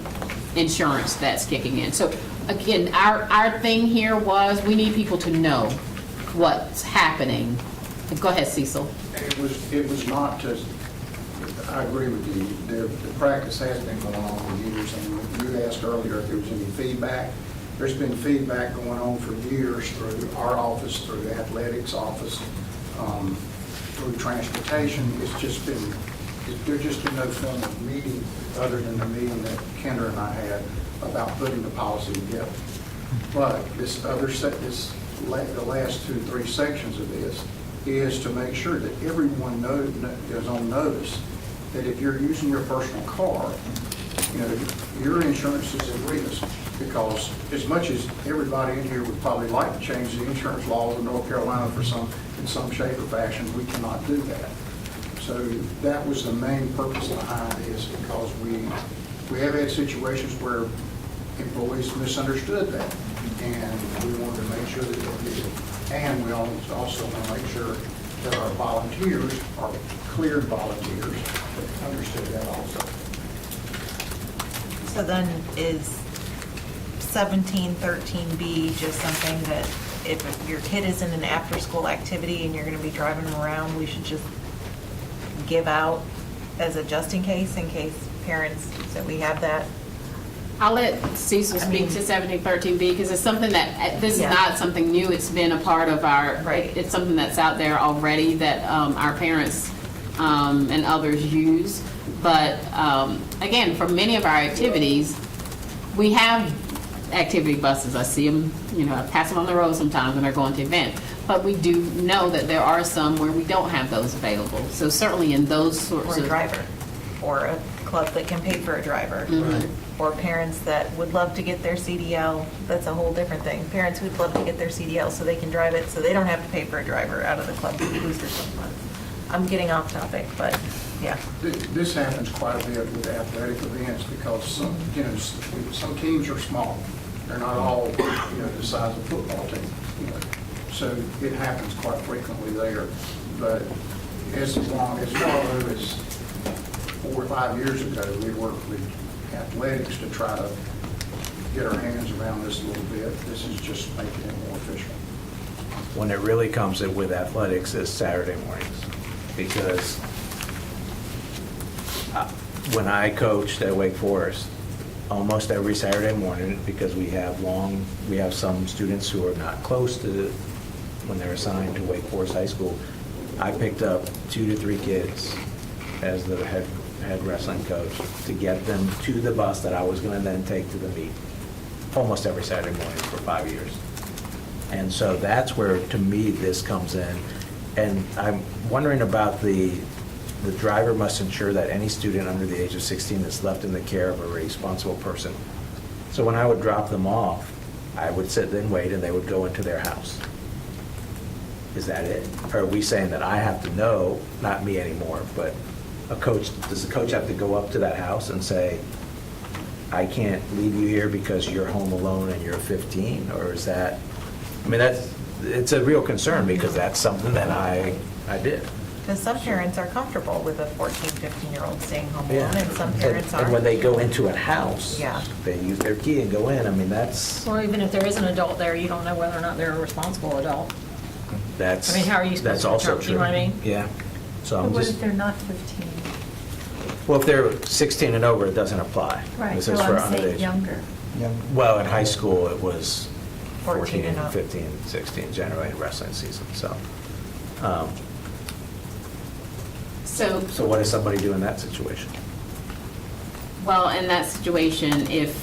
insurance that's kicking in. So again, our thing here was we need people to know what's happening. Go ahead, Cecil. It was not to, I agree with you. The practice has been going on for years, and you asked earlier if there was any feedback. There's been feedback going on for years through our office, through the athletics office, through transportation. It's just been, there's just been no formal meeting other than the meeting that Kendra and I had about putting the policy together. But this other set, the last 2 or 3 sections of this is to make sure that everyone is on notice that if you're using your personal car, you know, your insurance is at risk, because as much as everybody in here would probably like to change the insurance laws of North Carolina in some shape or fashion, we cannot do that. So that was the main purpose behind this, because we have had situations where employees misunderstood that, and we wanted to make sure that they did. And we also want to make sure that our volunteers are cleared volunteers that understood that also. So then is 1713B just something that if your kid is in an after-school activity and you're going to be driving them around, we should just give out as a just in case parents, so we have that? I'll let Cecil speak to 1713B because it's something that, this is not something new. It's been a part of our, it's something that's out there already that our parents and others use. But again, for many of our activities, we have activity buses. I see them, you know, I pass them on the road sometimes when they're going to events. But we do know that there are some where we don't have those available. So certainly in those sorts Or of... a driver, or a club that can pay for a driver. Mhm. Or parents that would love to get their CDL, that's a whole different thing. Parents who'd love to get their CDL so they can drive it, so they don't have to pay for a driver out of the club booster club. I'm getting off topic, but yeah. This happens quite a bit with athletic events, because some teams are small. They're not all, the size of a football team, So it happens quite frequently there. But as far as 4 or 5 years ago, we worked with athletics to try to get our hands around this a little bit. This is just making it more official. When it really comes in with athletics is Saturday mornings, because when I coached at Wake Forest, almost every Saturday morning, because we have some students who are not close to when they're assigned to Wake Forest High School, I picked up 2 to 3 kids as the head wrestling coach to get them to the bus that I was going to then take to the meet almost every Saturday morning for 5 years. And so that's where, to me, this comes in. And I'm wondering about the driver must ensure that any student under the age of 16 is left in the care of a responsible person. So when I would drop them off, I would sit and wait, and they would go into their house. Is that it? Or are we saying that I have to know, not me anymore, but does the coach have to go up to that house and say, I can't leave you here because you're home alone and you're 15? Or is that, it's a real concern, because that's something that I did. Because some parents are comfortable with a 14, 15-year-old staying home alone, and some parents aren't. And when they go into a house, Yeah. they use their key and go in. That's... Or even if there is an adult there, you don't know whether or not they're a responsible adult. That's... How are you supposed That's to also determine, true. you know what I mean? Yeah. So But I'm what just... if they're not 15? Well, if they're 16 and over, it doesn't apply. Right, This so is for I'm saying underage. younger. Well, in high school, it was 14 and up. 15, 16, generally in wrestling season, so. So what does somebody do in that situation? Well, in that situation, if,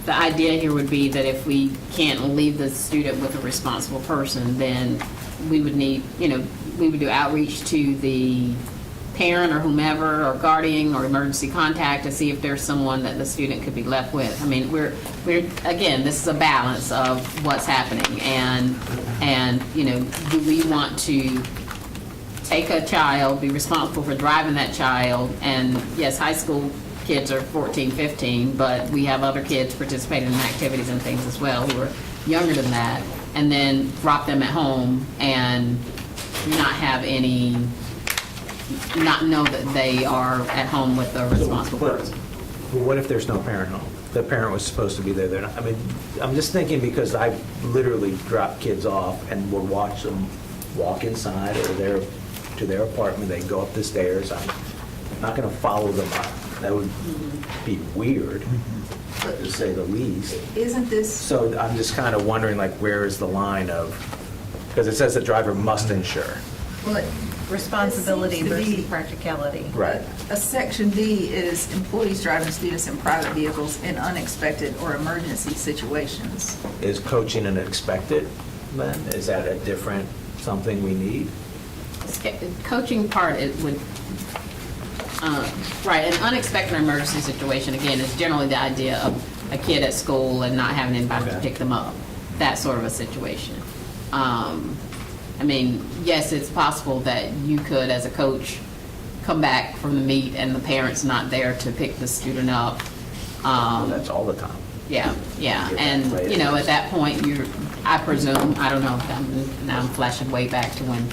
the idea here would be that if we can't leave the student with a responsible person, then we would need, we would do outreach to the parent or whomever, or guardian, or emergency contact to see if there's someone that the student could be left with. We're again, this is a balance of what's happening, and do we want to take a child, be responsible for driving that child? And yes, high school kids are 14, 15, but we have other kids participating in activities and things as well who are younger than that, and then drop them at home and not know that they are at home with a responsible person. Well, what if there's no parent home? The parent was supposed to be there. They're not. I'm just thinking, because I literally drop kids off and would watch them walk inside or to their apartment. They go up the stairs. not going to follow them up. That would be weird, to say the least. Isn't this, So I'm just kind of wondering, like, where is the line of, because it says the driver must ensure. well, Responsibility It seems to versus be- practicality. Right. a Section D is employees driving students in private vehicles in unexpected or emergency situations. Is coaching an expected then? Is that a different something we need? Coaching part, it would, right, an unexpected or emergency situation, again, is generally the idea of a kid at school and not having anybody to Okay. pick them up, that sort of a situation. I mean, yes, it's possible that you could, as a coach, come back from the meet and the parent's not there to pick the student up. That's all the time. Yeah, yeah, Get that and, right. you know, at that point, I presume, I don't know, now I'm flashing way back to when,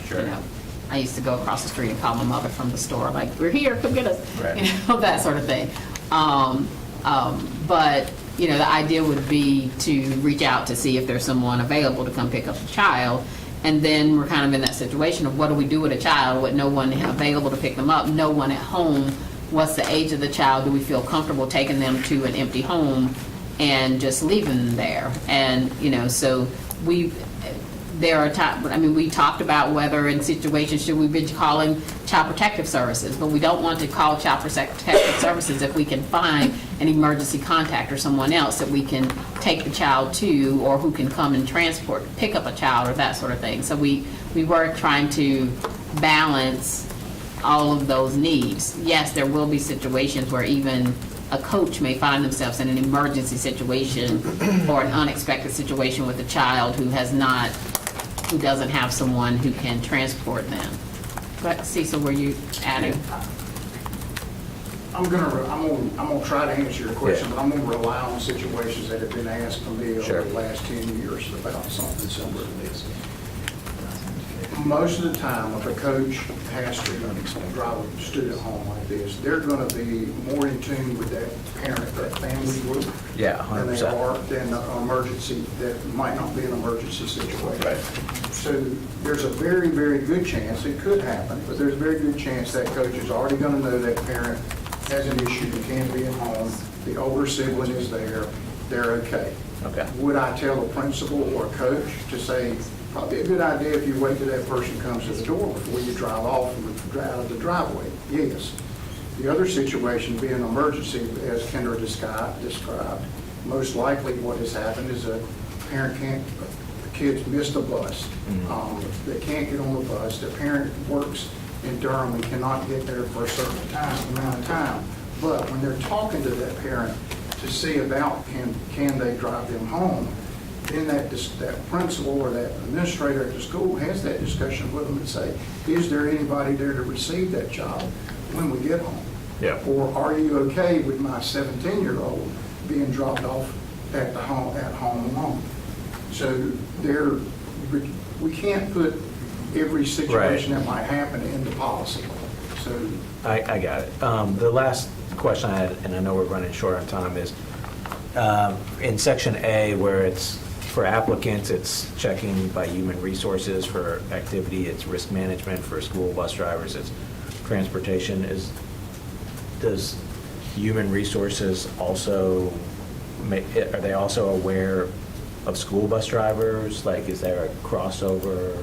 Sure. you know, I used to go across the street and call my mother from the store, like, we're here, come get us, Right. you know, that sort of thing. But, you know, the idea would be to reach out to see if there's someone available to come pick up the child. And then we're kind of in that situation of what do we do with a child with no one available to pick them up, no one at home? What's the age of the child? Do we feel comfortable taking them to an empty home and just leaving them there? And, you know, so there are times, I mean, we talked about whether in situations should we be calling Child Protective Services, but we don't want to call Child Protective Services if we can find an emergency contact or someone else that we can take the child to, or who can come and pick up a child or that sort of thing. So we were trying to balance all of those needs. Yes, there will be situations where even a coach may find themselves in an emergency situation or an unexpected situation with a child who doesn't have someone who can transport them. But Cecil, were you adding? I'm gonna try to answer your question, but I'm gonna rely on situations that have been asked of me Sure. over the last 10 years about something similar to this. Most of the time, if a coach has to drive a student home like this, they're gonna be more in tune with that parent, that family group. Yeah, Than they 100%. are, than an emergency, that might not be an emergency situation. Right. So there's a very, very good chance, it could happen, but there's a very good chance that coach is already gonna know that parent has an issue, can't be at home, the older sibling is there, they're okay. Okay. Would I tell a principal or a coach to say, probably a good idea if you wait till that person comes to the door before you drive off and out of the driveway? Yes. The other situation being an emergency, as Kendra described, most likely what has happened is a parent the kids missed a bus. They can't get on the bus. The parent works in Durham and cannot get there for a certain amount of time. But when they're talking to that parent to see about can they drive them home, then that principal or that administrator at the school has that discussion with them and say, is there anybody there to receive that child when we get home? Yeah. Or are you okay with my 17-year-old being dropped off at home alone? So we can't put every situation that might happen into policy. So I got it. The last question I had, and I know we're running short on time, is in Section A, where it's for applicants, it's checking by human resources. For activity, it's risk management. For school bus drivers, it's transportation. Does human resources also, are they also aware of school bus drivers? Like, is there a crossover?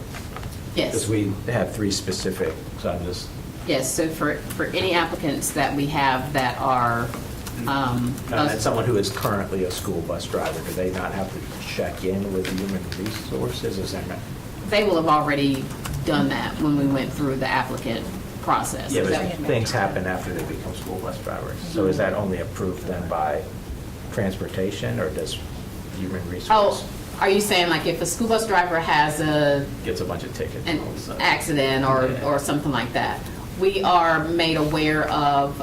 Yes. Because we have 3 specific, so I'm just. Yes, so for any applicants that we have that are, And someone who is currently a school bus driver, do they not have to check in with human resources? Is that they will have already done that when we went through the applicant process. Yeah, Is but that- things happen after they become school bus drivers. So is that only approved then by transportation, or does human Oh, resource are you saying like if a school bus driver has gets a bunch of tickets? an all of a sudden? accident or something like that? We are made aware of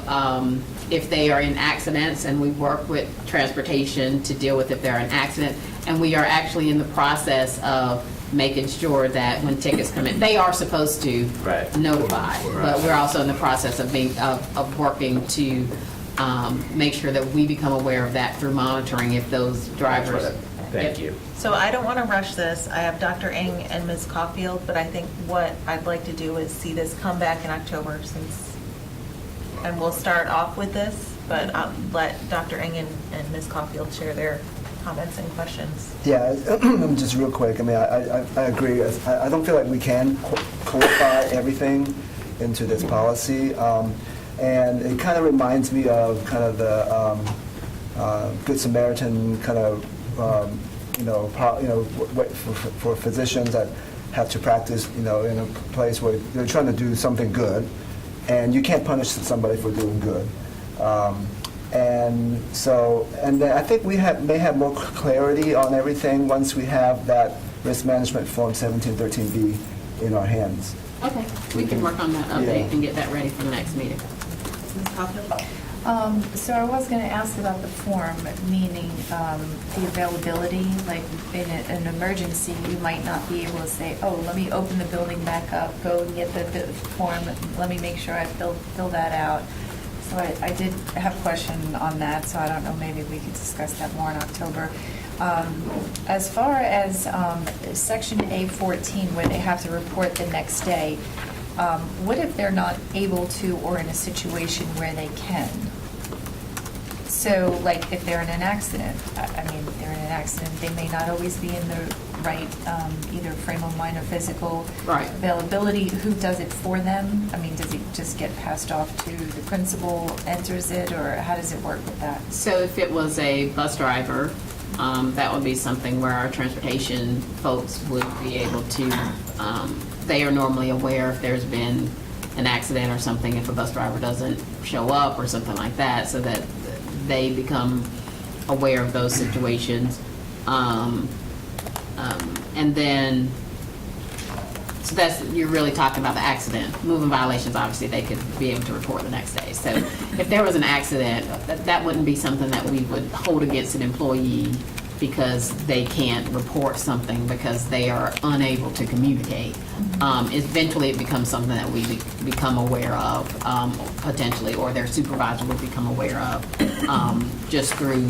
if they are in accidents, and we work with transportation to deal with if they're in accident. And we are actually in the process of making sure that when tickets come in, they are supposed to Right. notify. But we're also in the process of working to make sure that we become aware of that through monitoring if those drivers. Thank you. So I don't want to rush this. I have Dr. Ng and Ms. Caulfield, but I think what I'd like to do is see this come back in October, since and we'll start off with this, but I'll let Dr. Engen and Ms. Caulfield share their comments and questions. Yeah, just real quick, I mean, I agree. I don't feel like we can codify everything into this policy. And it kind of reminds me of kind of the Good Samaritan kind of, for physicians that have to practice, in a place where they're trying to do something good, and you can't punish somebody for doing good. And then I think we may have more clarity on everything once we have that risk management form 1713B in our hands. Okay, we can work on that update Yeah. and get that ready for the next meeting. Ms. Caulfield? So I was going to ask about the form, meaning the availability, like in an emergency, you might not be able to say, oh, let me open the building back up, go and get the form, let me make sure I fill that out. So I did have a question on that, so I don't know, maybe we could discuss that more in October. As far as Section A14, where they have to report the next day, what if they're not able to or in a situation where they can? So, like, if they're in an accident, I mean, if they're in an accident, they may not always be in the right, either frame of mind or physical Right. availability. Who does it for them? I mean, does it just get passed off to the principal, enters it, or how does it work with that? So if it was a bus driver, that would be something where our transportation folks would be able to, they are normally aware if there's been an accident or something, if a bus driver doesn't show up or something like that, so that they become aware of those situations. And then, so that's, you're really talking about the accident. Moving violations, obviously, they could be able to report the next day. So if there was an accident, that wouldn't be something that we would hold against an employee because they can't report something because they are unable to communicate. Eventually, it becomes something that we become aware of, potentially, or their supervisor would become aware of, just through,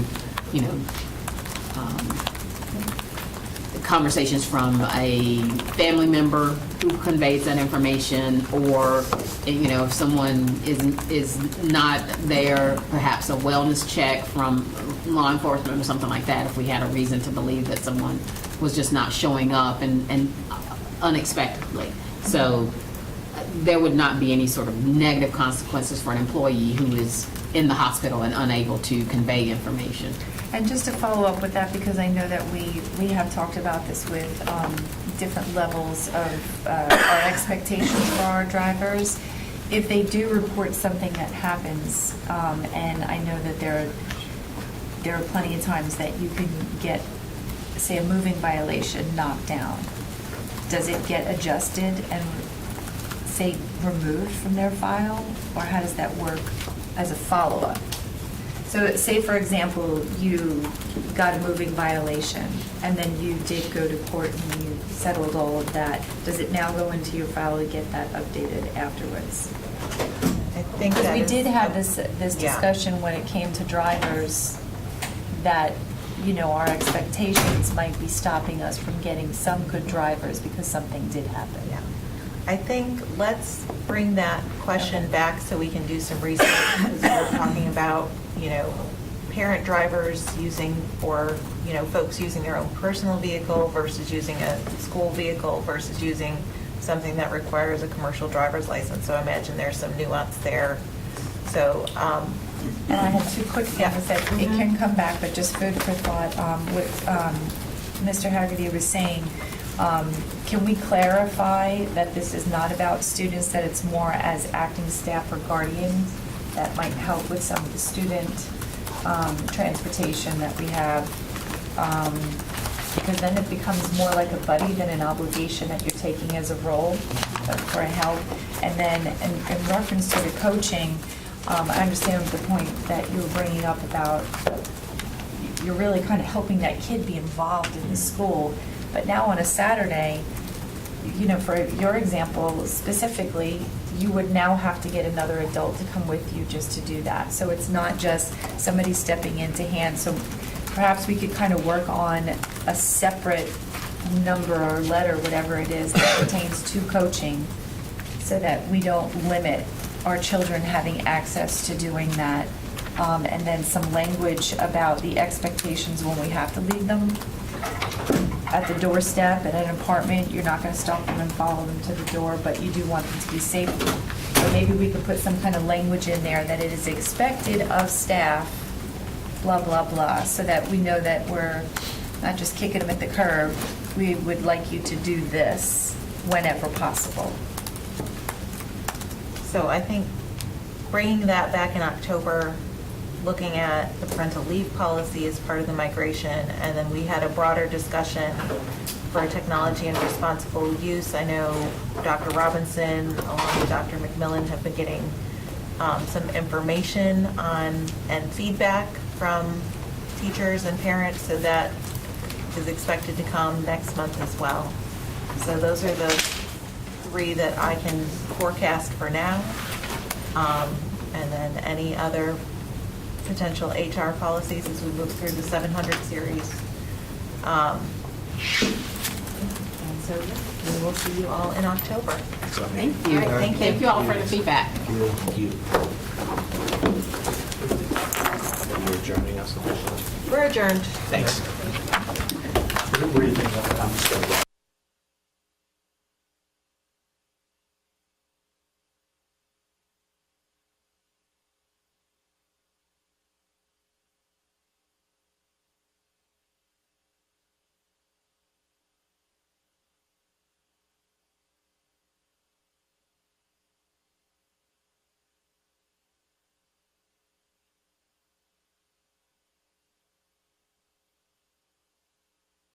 conversations from a family member who conveys that information, or if someone is not there, perhaps a wellness check from law enforcement or something like that, if we had a reason to believe that someone was just not showing up and unexpectedly. So there would not be any sort of negative consequences for an employee who is in the hospital and unable to convey information. And just to follow up with that, because I know that we have talked about this with different levels of our expectations for our drivers. If they do report something that happens, and I know that there are plenty of times that you can get, say, a moving violation knocked down. Does it get adjusted and, say, removed from their file? Or how does that work as a follow-up? So say, for example, you got a moving violation, and then you did go to court and you settled all of that. Does it now go into your file to get that updated afterwards? I think Because that we is- did have this Yeah. discussion when it came to drivers, that, our expectations might be stopping us from getting some good drivers because something did happen. Yeah. I think let's bring that question back so we can do some research, because we're talking about, parent drivers using, or, folks using their own personal vehicle versus using a school vehicle versus using something that requires a commercial driver's license. So I imagine there's some nuance there. So, And I had two quick things that it can come back, but just food for thought. What Mr. Haggerty was saying, can we clarify that this is not about students, that it's more as acting staff or guardians that might help with some of the student transportation that we have? Because then it becomes more like a buddy than an obligation that you're taking as a role for help. And then in reference to the coaching, I understand the point that you were bringing up about you're really kind of helping that kid be involved in the school. But now on a Saturday, for your example specifically, you would now have to get another adult to come with you just to do that. So it's not just somebody stepping in to hand. So perhaps we could kind of work on a separate number or letter, whatever it is, that pertains to coaching, so that we don't limit our children having access to doing that. And then some language about the expectations when we have to leave them at the doorstep at an apartment. You're not going to stop them and follow them to the door, but you do want them to be safe. So maybe we could put some kind of language in there that it is expected of staff, blah, blah, blah, so that we know that we're not just kicking them at the curb. We would like you to do this whenever possible. So I think bringing that back in October, looking at the parental leave policy as part of the migration, and then we had a broader discussion for technology and responsible use. I know Dr. Robinson, along with Dr. McMillan, have been getting some information on and feedback from teachers and parents, so that is expected to come next month as well. So those are the 3 that I can forecast for now. And then any other potential HR policies as we move through the 700 series. And so we will see you all in October. Thank you. All right, thank you. Thank you all for the feedback. Thank you. You're adjourning us officially. We're adjourned. Thanks. Where do you think that comes from?